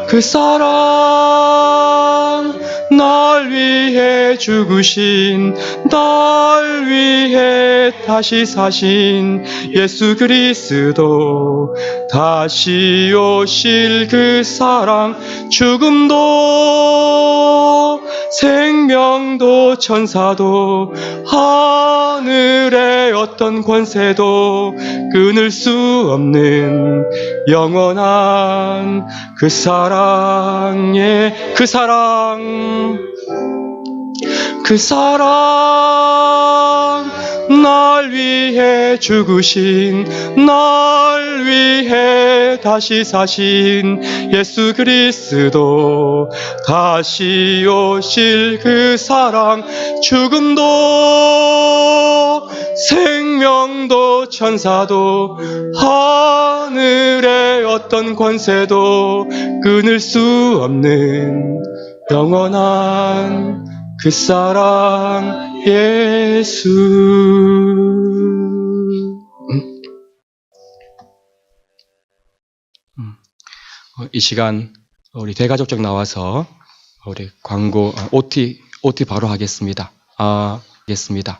그 사랑 날 날 위해 죽으신, 날 위해 다시 사신 예수 그리스도, 다시 오실 그 사랑, 죽음도 생명도 천사도 하늘의 어떤 권세도 끊을 수 없는 영원한 그 사랑의 그 사랑, 날 위해 죽으신, 날 위해 다시 사신 예수 그리스도, 다시 오실 그 사랑, 죽음도 생명도 천사도 하늘의 어떤 권세도 끊을 수 없는 영원한 그 사랑 예수. 이 시간 우리 대가족적 나와서 우리 광고 OT 바로 하겠습니다. 하겠습니다.